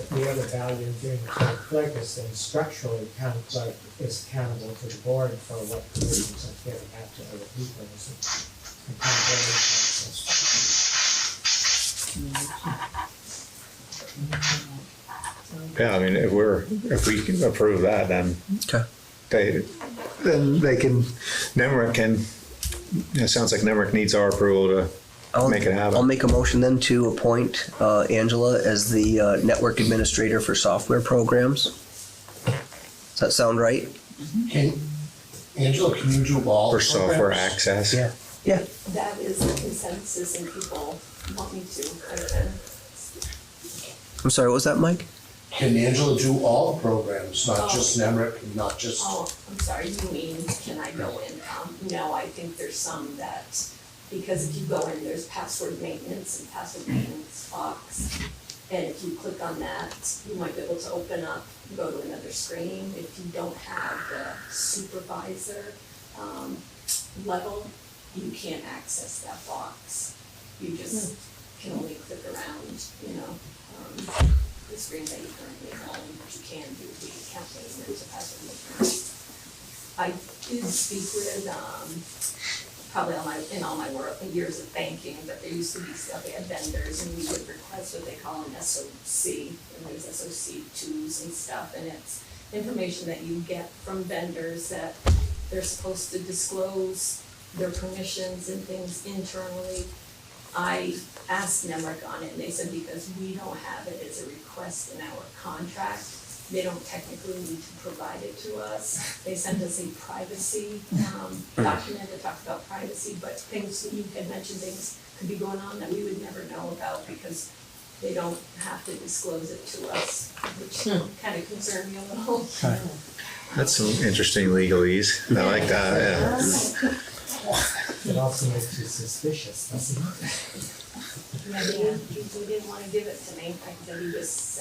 value in doing the town clerk is that structurally, the town clerk is accountable to the board for what permissions are given out to other people. It's an accountability process. Yeah, I mean, if we can approve that, then Okay. they can, Nemrick can, it sounds like Nemrick needs our approval to make it happen. I'll make a motion then to appoint Angela as the network administrator for software programs. Does that sound right? Angela, can you do all For software programs? access. Yeah. Yeah. That is the consensus and people want me to, I'm sorry, what was that, Mike? Can Angela do all the programs, not Oh. just NEMRIC, not just? Oh, I'm sorry, you mean, can I go in? No, I think there's some that, because if you go in, there's password maintenance and password maintenance box. And if you click on that, you might be able to open up, go to another screen. If you don't have the supervisor level, you can't access that box. You just can only click around, you know, the screen that you currently own, but you can do the account maintenance or password maintenance. I did speak with, probably in all my years of banking, but there used to be stuff, they had vendors, and we would request what they call an SOC, and there's SOC 2s and stuff, and it's information that you get from vendors that they're supposed to disclose their permissions and things internally. I asked Nemrick on it, and they said because we don't have it as a request in our contract, they don't technically need to provide it to us. They sent us a privacy document that talks about privacy, but things that you had mentioned, things could be going on that we would never know about because they don't have to disclose it to us, which kind of concerned me a little. That's some interesting legalese. I like that, yeah. It also makes you suspicious, doesn't it? Yeah, he didn't want to give it to me, like I said, he just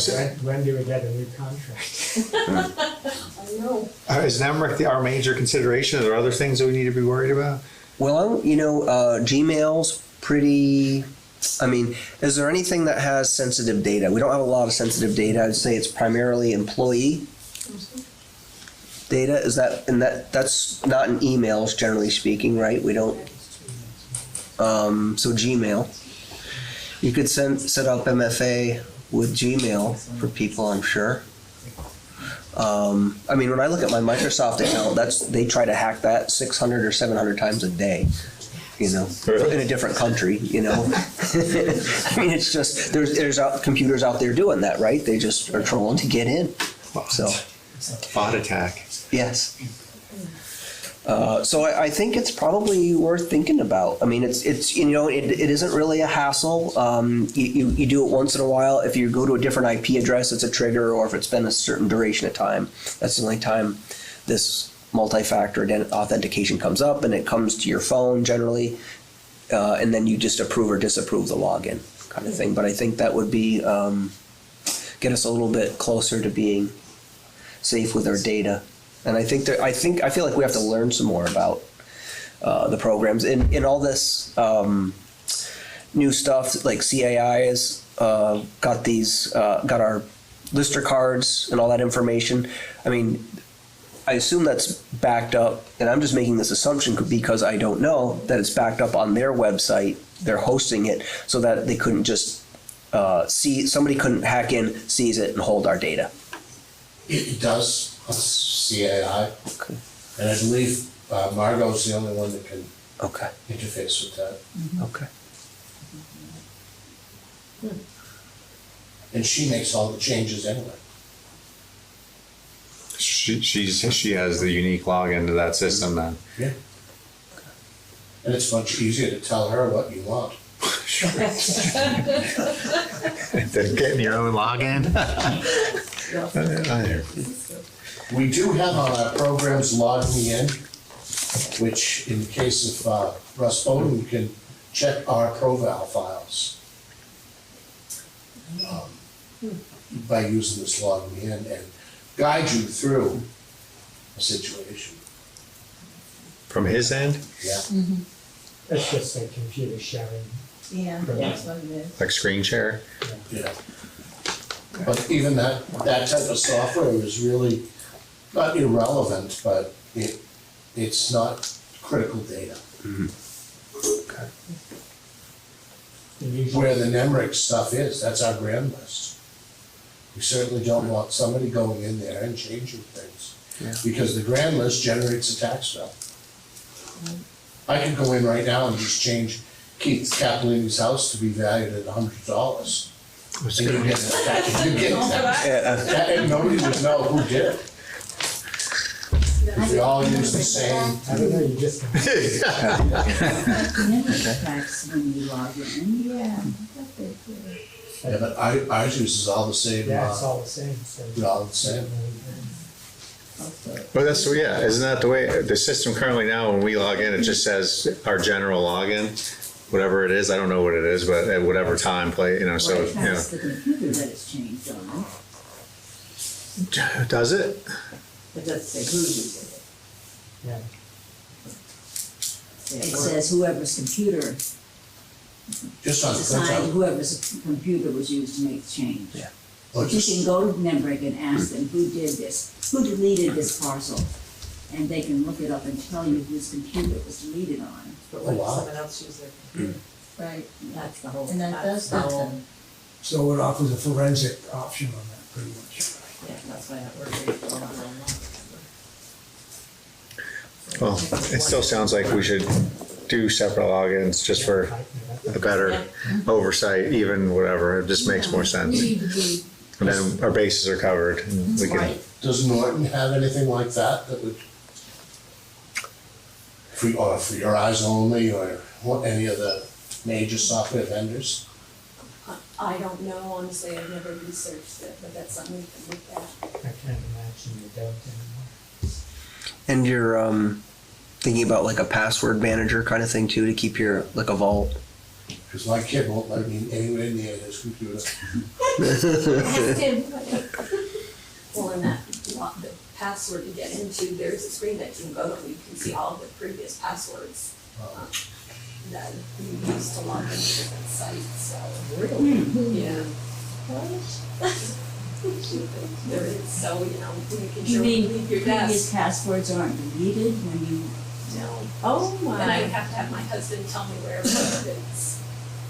said, When do we get a new contract? I know. Is Nemrick our major consideration? Are there other things that we need to be worried about? Well, Gmail's pretty, I mean, is there anything that has sensitive data? We don't have a lot of sensitive data. I'd say it's primarily employee data. Is that, and that's not in emails, generally speaking, right? We don't, so Gmail. You could set up MFA with Gmail for people, I'm sure. I mean, when I look at my Microsoft account, they try to hack that 600 or 700 times a day. you know, Really? in a different country, you know. I mean, it's just, there's computers out there doing that, right? They just are trolling to get in, so. Bot attack. Yes. So I think it's probably worth thinking about. I mean, it's you know, it isn't really a hassle. You do it once in a while. If you go to a different IP address, it's a trigger, or if it's been a certain duration of time, that's the only time this multi-factor authentication comes up, and it comes to your phone generally, and then you just approve or disapprove the login kind of thing. But I think that would be get us a little bit closer to being safe with our data. And I feel like we have to learn some more about the programs in all this new stuff. Like CAI has got our lister cards and all that information. I mean, I assume that's backed up, and I'm just making this assumption because I don't know that it's backed up on their website. They're hosting it so that they couldn't just somebody couldn't hack in, seize it, and hold our data. It does, CAI, Okay. and I believe Margot's the only one that can Okay. interface with that. Okay. And she makes all the changes anyway. She has the unique login to that system then. Yeah. And it's much easier to tell her what you want. Than getting your own login. We do have on our programs log me in, which in the case of Russ Bowden, you can check our ProVal files by using this log me in and guide you through a situation. From his end, Yeah. It's just a computer sharing. Yeah, that's what it is. like screen share. Yeah. But even that type of software is really not irrelevant, but it's not critical data. Okay. And usually, Where the NEMRIC stuff is, that's our grand list. We certainly don't want somebody going in there and changing things. Yeah. Because the grand list generates a tax bill. I could go in right now and just change Keith Capolini's house to be valued at $100. And you get that, and nobody would know who did it. If we all use the same. I don't know, you just. Tracks when you log in. Yeah. Yeah, but ours uses all the same, Yeah, it's all the same, so. all the same. Well, that's, yeah, isn't that the way, the system currently now, when we log in, it just says our general login, whatever it is, I don't know what it is, but at whatever time play, you know, so, Well, it you know. has the computer that it's changed on. Does it? It doesn't say who uses it. Yeah. It says whoever's computer, Just on the assigned printout. whoever's computer was used to make the change. Yeah. Or But you just- can go to NEMRIC and ask them who did this, who deleted this parcel, and they can look it up and tell you whose computer it was deleted on. But Oh, when wow. someone else uses their computer, Right, that's the whole, and that that's does the whole, happen. So it offers a forensic option on that, pretty much. yeah, that's why that works. Well, it still sounds like we should do separate logins just for a better oversight, even whatever, it just makes more sense. And then our bases are covered and we can, Does Norton have anything like that would, for your eyes only, or what, any of the major software vendors? I don't know, honestly, I've never researched it, but that's something we can look at. I can't imagine you don't anymore. And you're thinking about like a password manager kind of thing too, to keep your, like a vault. Because my kid won't let me anywhere near his computer. Ask him. Well, and the password to get into, there's a screen that you can go to, where you can see all the previous passwords that you used to log into different sites, so. Yeah. There is, so, you know, you can You show mean leave your previous desk. passwords aren't deleted when you, No. Oh, my. Then I have to have my husband tell me where it is.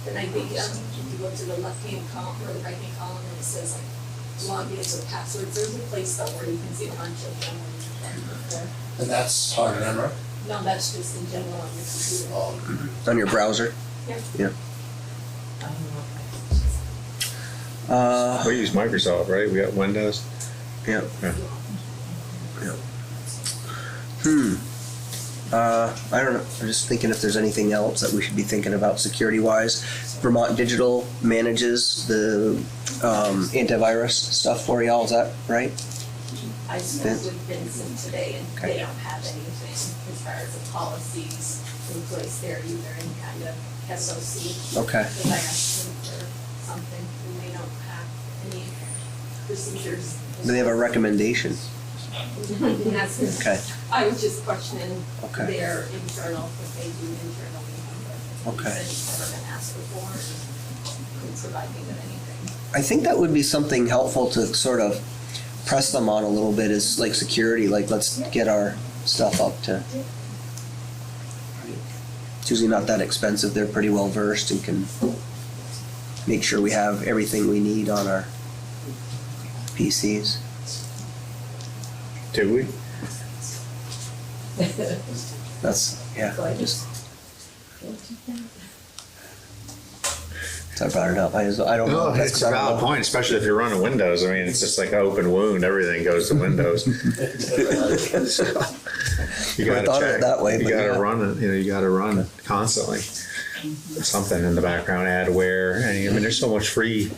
Then I think, if you go to the left-hand column or the right-hand column, and it says like logins or passwords, there's a place though where you can see a bunch of them. And that's hard to remember. No, that's just in general on your computer. On your browser? Yeah. Yeah. We use Microsoft, right? We got Windows. Yeah. Yeah. I don't know, I'm just thinking if there's anything else that we should be thinking about security-wise. Vermont Digital manages the antivirus stuff for y'all, is that right? I spoke with Vincent today and Okay. they don't have anything as far as the policies in place there either, any kind of SOC. Okay. Because I asked them for something and they don't have any procedures. Do they have a recommendation? And that's just- Okay. I was just questioning Okay. their internal, what they do internally. Okay. He said he's never been asked before, couldn't provide me with anything. I think that would be something helpful to sort of press them on a little bit, is like security, like let's get our stuff up to. It's usually not that expensive, they're pretty well versed and can make sure we have everything we need on our PCs. Do we? That's, yeah, I just. So I brought it up, I don't know. No, it's a valid point, especially if you're running Windows. I mean, it's just like an open wound. Everything goes to Windows. You Never gotta thought of it check. that way, You but gotta yeah. run it. You gotta run constantly. Something in the background, adware. And I mean, there's so much free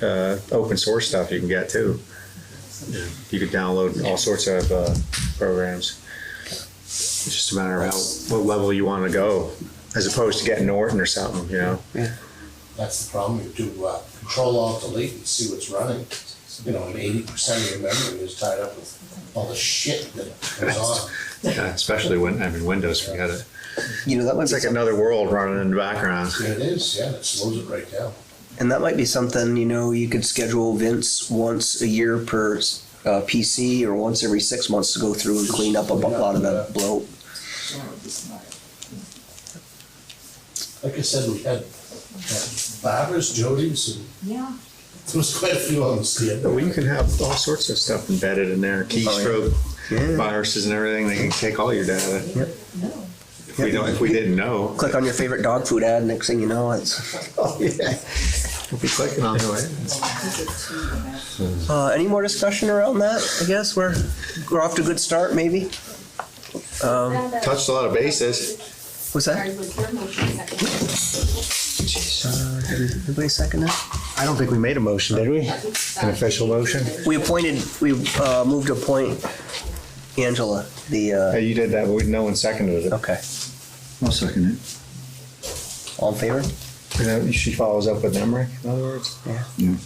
open source stuff you can get too. You could download all sorts of programs. It's just a matter of what level you want to go, as opposed to getting Norton or something. You know. That's the problem, you do Control-Alt-Delete and see what's running. You know, and 80% of your memory is tied up with all the shit that goes on. Yeah, especially when Windows, forget it. You know, that might It's be like another world running in the background. Yeah, it is, yeah, it slows it right down. And that might be something, you know, you could schedule Vince once a year per PC or once every 6 months to go through and clean up a lot of the bloat. Like I said, we had Barbara's, Jody's, and Yeah. there was quite a few on the stand. Well, you can have all sorts of stuff embedded in there, keystroke Yeah. viruses and everything. They can take all your data. No. If we didn't know. Click on your favorite dog food ad, next thing you know, it's. Oh yeah. We'll be clicking on the way. Any more discussion around that? I guess we're off to a good start, maybe. Touched a lot of bases. What's Sorry, that? was your motion second? Did anybody second that? I don't think we made a motion, did we? An official motion? We moved to appoint Angela, Hey, you did that, but no one seconded it. okay. I'll second it. All in favor? She follows up with Emmerich, in other words. Yeah. Yeah,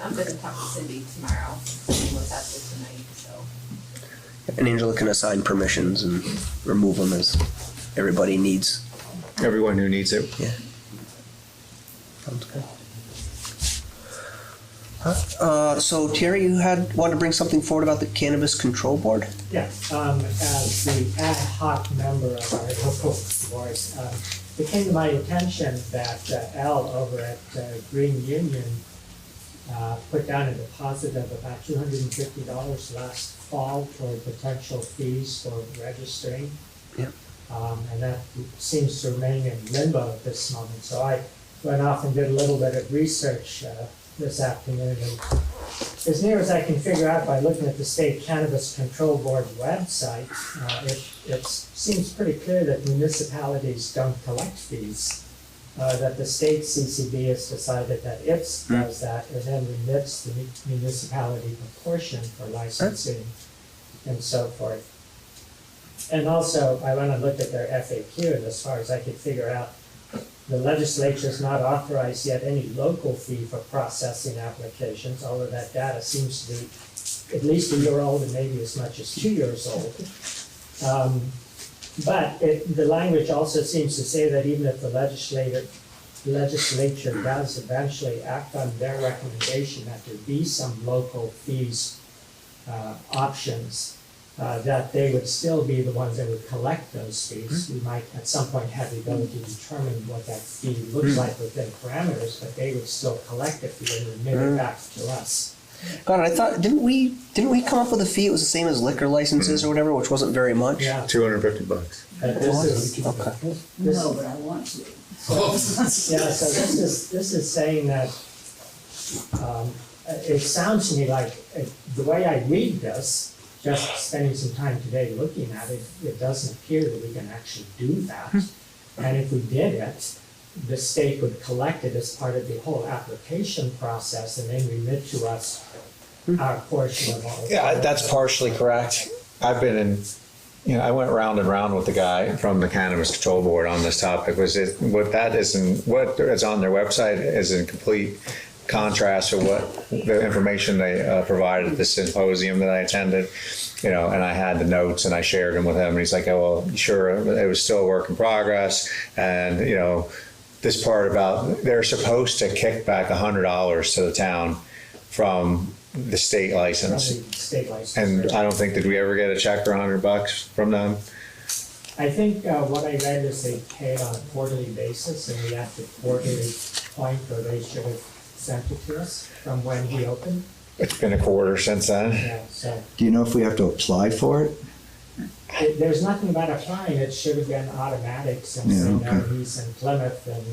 I'm gonna talk to Cindy tomorrow, and what's happening tonight, so. And Angela can assign permissions and remove them as everybody needs. Everyone who needs it. Yeah. Sounds good. So Terry, you wanted to bring something forward about the Cannabis Control Board? Yeah, as the ad hoc member of our local board, it came to my attention that Al over at Green Union put down a deposit of about $250 last fall for potential fees for registering. Yep. And that seems to remain in limbo at this moment. So I went off and did a little bit of research this afternoon. And as near as I can figure out by looking at the State Cannabis Control Board website, it seems pretty clear that municipalities don't collect fees. That the state CCB has decided that it does that and then remits the municipality proportion for licensing and so forth. And also, I went and looked at their FAQ, and as far as I could figure out, the legislature has not authorized yet any local fee for processing applications, although that data seems to be at least a year old and maybe as much as 2 years old. But the language also seems to say that even if the legislature does eventually act on their recommendation that there be some local fees options, that they would still be the ones that would collect those fees. We might at some point have the ability to determine what that fee looks like within parameters, but they would still collect the fee and remit it back to us. God, I thought, didn't we come up with a fee? It was the same as liquor licenses or whatever, which wasn't very much. Yeah, $250. this is, No, but I want to. yeah, so this is saying that, it sounds to me like, the way I read this, just spending some time today looking at it, it doesn't appear that we can actually do that. And if we did it, the state would collect it as part of the whole application process and then remit to us our portion of all. Yeah, that's partially correct. I've been in, I went round and round with the guy from the Cannabis Control Board on this topic. What is on their website is in complete contrast to what the information they provided at the symposium that I attended. And I had the notes and I shared them with him, and he's like, "Oh, well, sure, it was still a work in progress." And this part about they're supposed to kick back $100 to the town from the state license. State license. And I don't think, did we ever get a check for $100 from them? I think what I read is they pay it on a quarterly basis, and we have to quarterly point, or they should have sent it to us from when he opened. It's been a quarter since then. Yeah, so Do you know if we have to apply for it? there's nothing about applying, it should have been automatic since Yeah, they know okay. he's in Plymouth, and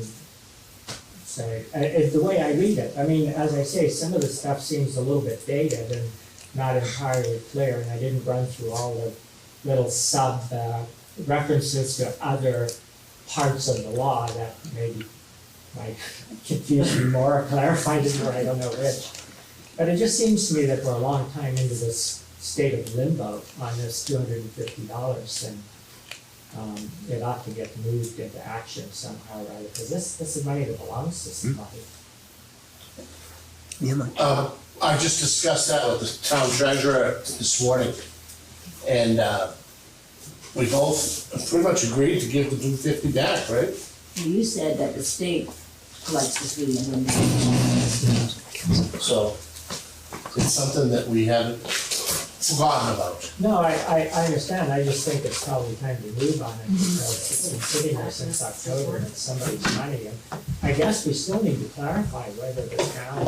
so, it's the way I read it. I mean, as I say, some of the stuff seems a little bit dated and not entirely clear, and I didn't run through all the little sub references to other parts of the law that maybe might confuse me more or clarify it more, I don't know which. But it just seems to me that we're a long time into this state of limbo on this $250, and it ought to get moved into action somehow, rather, because this is money that belongs to somebody. Yeah, Mike. I just discussed that with the town treasurer this morning, and we both pretty much agreed to give the $250 back, right? You said that the state collects the fee and then So it's something that we haven't forgotten about. No, I understand, I just think it's probably time to move on it, because it's been sitting there since October, and it's somebody's money, and I guess we still need to clarify whether the town,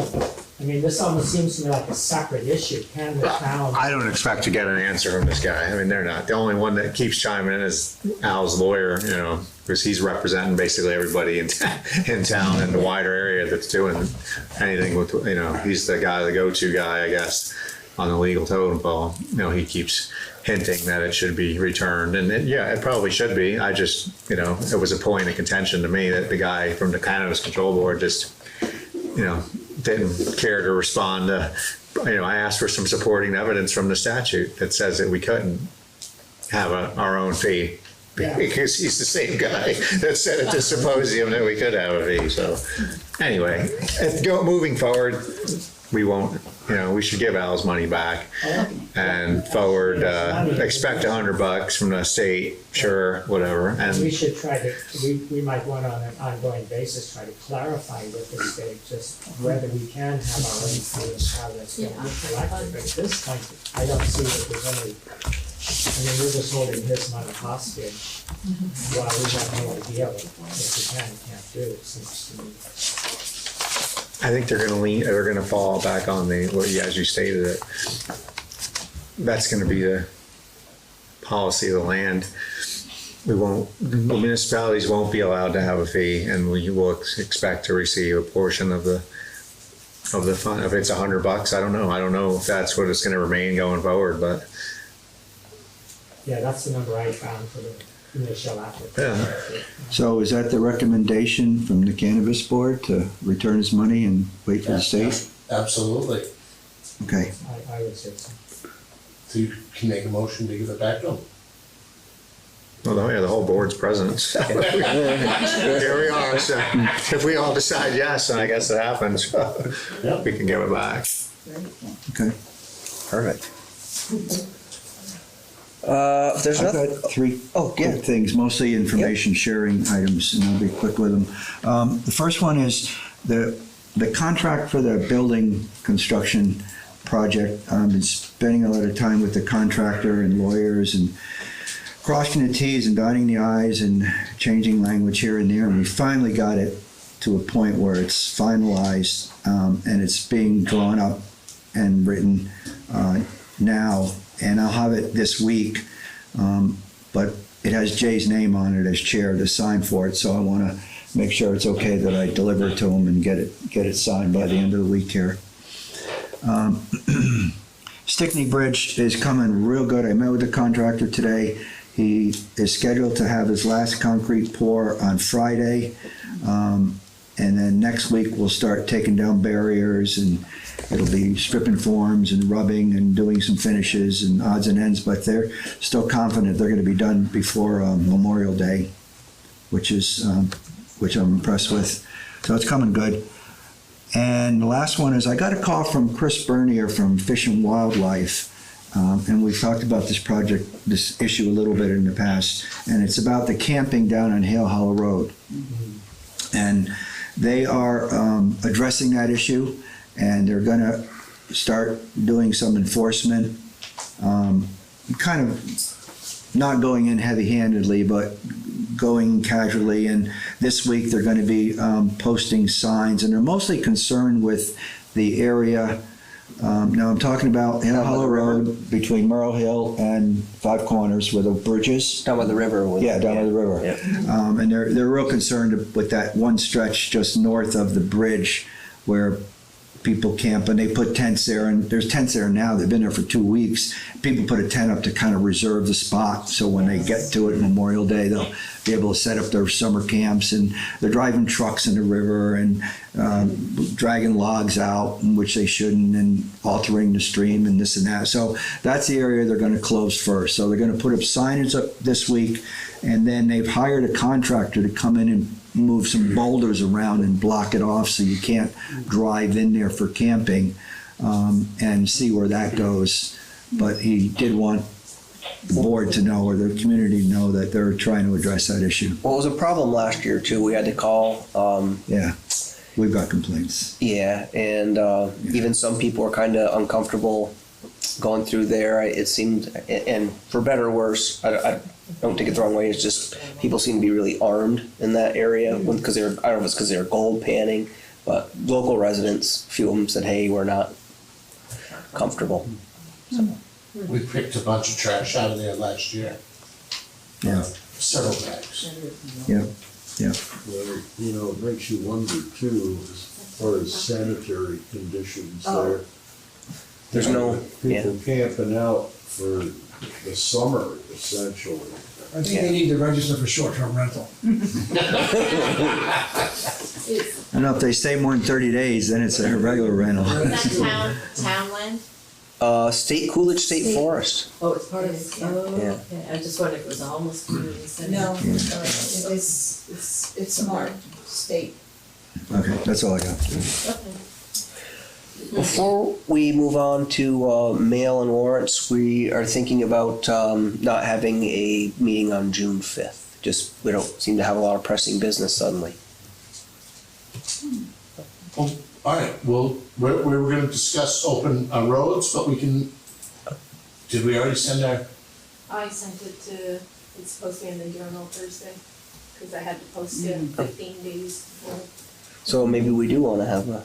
I mean, this almost seems to me like a separate issue, can the town? I don't expect to get an answer from this guy. I mean, they're not. The only one that keeps chiming in is Al's lawyer, because he's representing basically everybody in town in the wider area that's doing anything with, he's the guy, the go-to guy, I guess, on the legal totem pole. He keeps hinting that it should be returned, and it probably should be. I just, it was a point of contention to me that the guy from the Cannabis Control Board just, didn't care to respond to, I asked for some supporting evidence from the statute that says that we couldn't have our own fee. Yeah. Because he's the same guy that said at the symposium that we could have a fee. So anyway, moving forward, we won't, we should give Al's money back and forward, expect $100 from the state, sure, whatever. We And should try to, we might want on an ongoing basis, try to clarify with the state just whether we can have our own fee and how that's going to be collected. But at this point, I don't see that there's any, we're just holding his money hostage while we have no idea what we can and can't do, it seems to me. I think they're going to fall back on as you stated it. That's going to be the policy of the land. The municipalities won't be allowed to have a fee, and we will expect to receive a portion of the fund. If it's $100, I don't know. I don't know if that's what it's going to remain going forward, but Yeah, that's the number I found for the initial application. Yeah. So is that the recommendation from the Cannabis Board, to return his money and wait for the state? Absolutely. Okay. I would say so. So you can make a motion to give it back to them. well, the whole board's present. So here we are. So if we all decide yes, and I guess it happens, we can give it back. Okay. Perfect. If there's I've nothing, got three yeah. quick things, mostly information sharing items, and I'll be quick with them. The first one is the contract for the building construction project. I've been spending a lot of time with the contractor and lawyers and crossing the T's and dotting the I's and changing language here and there, and we finally got it to a point where it's finalized, and it's being drawn up and written now, and I'll have it this week. But it has Jay's name on it as chair to sign for it, so I want to make sure it's okay that I deliver it to him and get it signed by the end of the week here. Stickney Bridge is coming real good. I met with the contractor today. He is scheduled to have his last concrete pour on Friday. And then next week we'll start taking down barriers, and it'll be stripping forms and rubbing and doing some finishes and odds and ends, but they're still confident they're gonna be done before Memorial Day, which I'm impressed with. So it's coming good. And the last one is I got a call from Chris Bernier from Fish and Wildlife. And we've talked about this issue a little bit in the past, and it's about the camping down on Hale Hollow Road. And they are addressing that issue, and they're gonna start doing some enforcement, kind of not going in heavy-handedly, but going casually. And this week they're gonna be posting signs, and they're mostly concerned with the area. Now I'm talking about Hale Hollow Road between Merle Hill and Five Corners where the bridge is. Down by the river. Yeah, down by the river. Yeah. And they're real concerned with that one stretch just north of the bridge where people camp, and they put tents there, and there's tents there now. They've been there for 2 weeks. People put a tent up to kind of reserve the spot, so when they get to it Memorial Day, they'll be able to set up their summer camps. And they're driving trucks in the river and dragging logs out, which they shouldn't, and altering the stream and this and that. So that's the area they're going to close first. So they're going to put up signage up this week, and then they've hired a contractor to come in and move some boulders around and block it off so you can't drive in there for camping, and see where that goes. But he did want the board to know, or the community to know, that they're trying to address that issue. Well, it was a problem last year too. We had to call. Yeah, we've got complaints. Yeah, and even some people were kind of uncomfortable going through there. It seemed, and for better or worse, I don't take it the wrong way. It's just people seem to be really armed in that area because I don't know if it's because they're gold panning, but local residents, a few of them said, "Hey, we're not comfortable." So. We picked a bunch of trash out of there last year. Yeah. Several bags. Yeah, yeah. Well, you know, it makes you wonder too, as far as sanitary conditions there. There's no People camping out for the summer, essentially. I think they need to register for short-term rental. I know if they stay more than 30 days, then it's a regular rental. Is that townland? State Coolidge State Forest. Oh, it's part of it. Oh, Yeah. okay. I just wondered if it was a homeless community center. No, it's marked state. Okay, that's all I got. Okay. Before we move on to mail and warrants, we are thinking about not having a meeting on June 5th. Just, we don't seem to have a lot of pressing business suddenly. Well, all right, well, we were gonna discuss open roads, but we can, did we already send our, I sent it to, it's supposed to be in the Journal Thursday, because I had to post it 15 days before. So maybe we do want to have a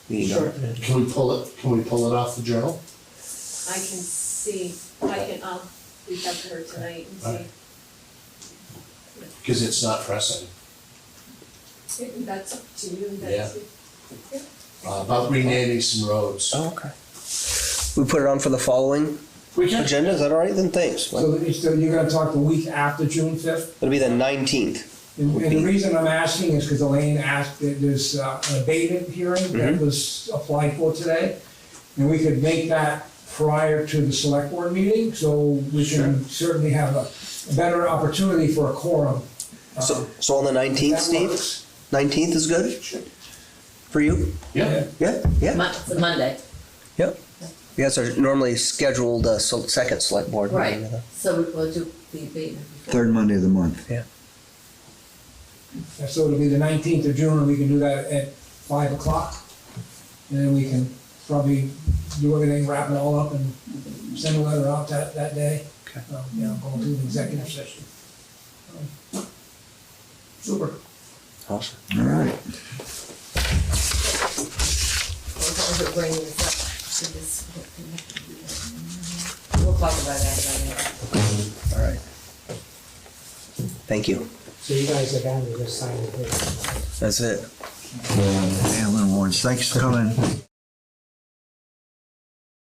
meeting. Sure. can we pull it off the journal? I can see, I'll reach out to her tonight and Alright. see. Because it's not pressing. That's up to you, Yeah. that's, About renaming some roads. Oh, okay. We put it on for the following We can, agenda, is that all right? Then thanks. So you're gonna talk the week after June 5th? It'll be the 19th. And the reason I'm asking is because Elaine asked, that there's an abatement hearing that was applied for today. And we could make that prior to the select board meeting, so we can certainly have a better opportunity for a quorum. So on the 19th, That Steve? works. 19th is good for you? yeah, Yeah, yeah. It's a Monday. Yep. You guys are normally scheduled second select board meeting. Right, so we'll do the abatement before. Third Monday of the month. And so it'll be the 19th of June, and we can do that at 5 o'clock. And then we can probably do everything, wrap it all up, and send a letter out that day. Okay. Going to an executive session. Super. Awesome. All right. Is it bringing us up to this? We'll talk about that later. All right. Thank you. So you guys are down to just sign the paper. That's it. Yeah, Little Warrens, thanks for coming.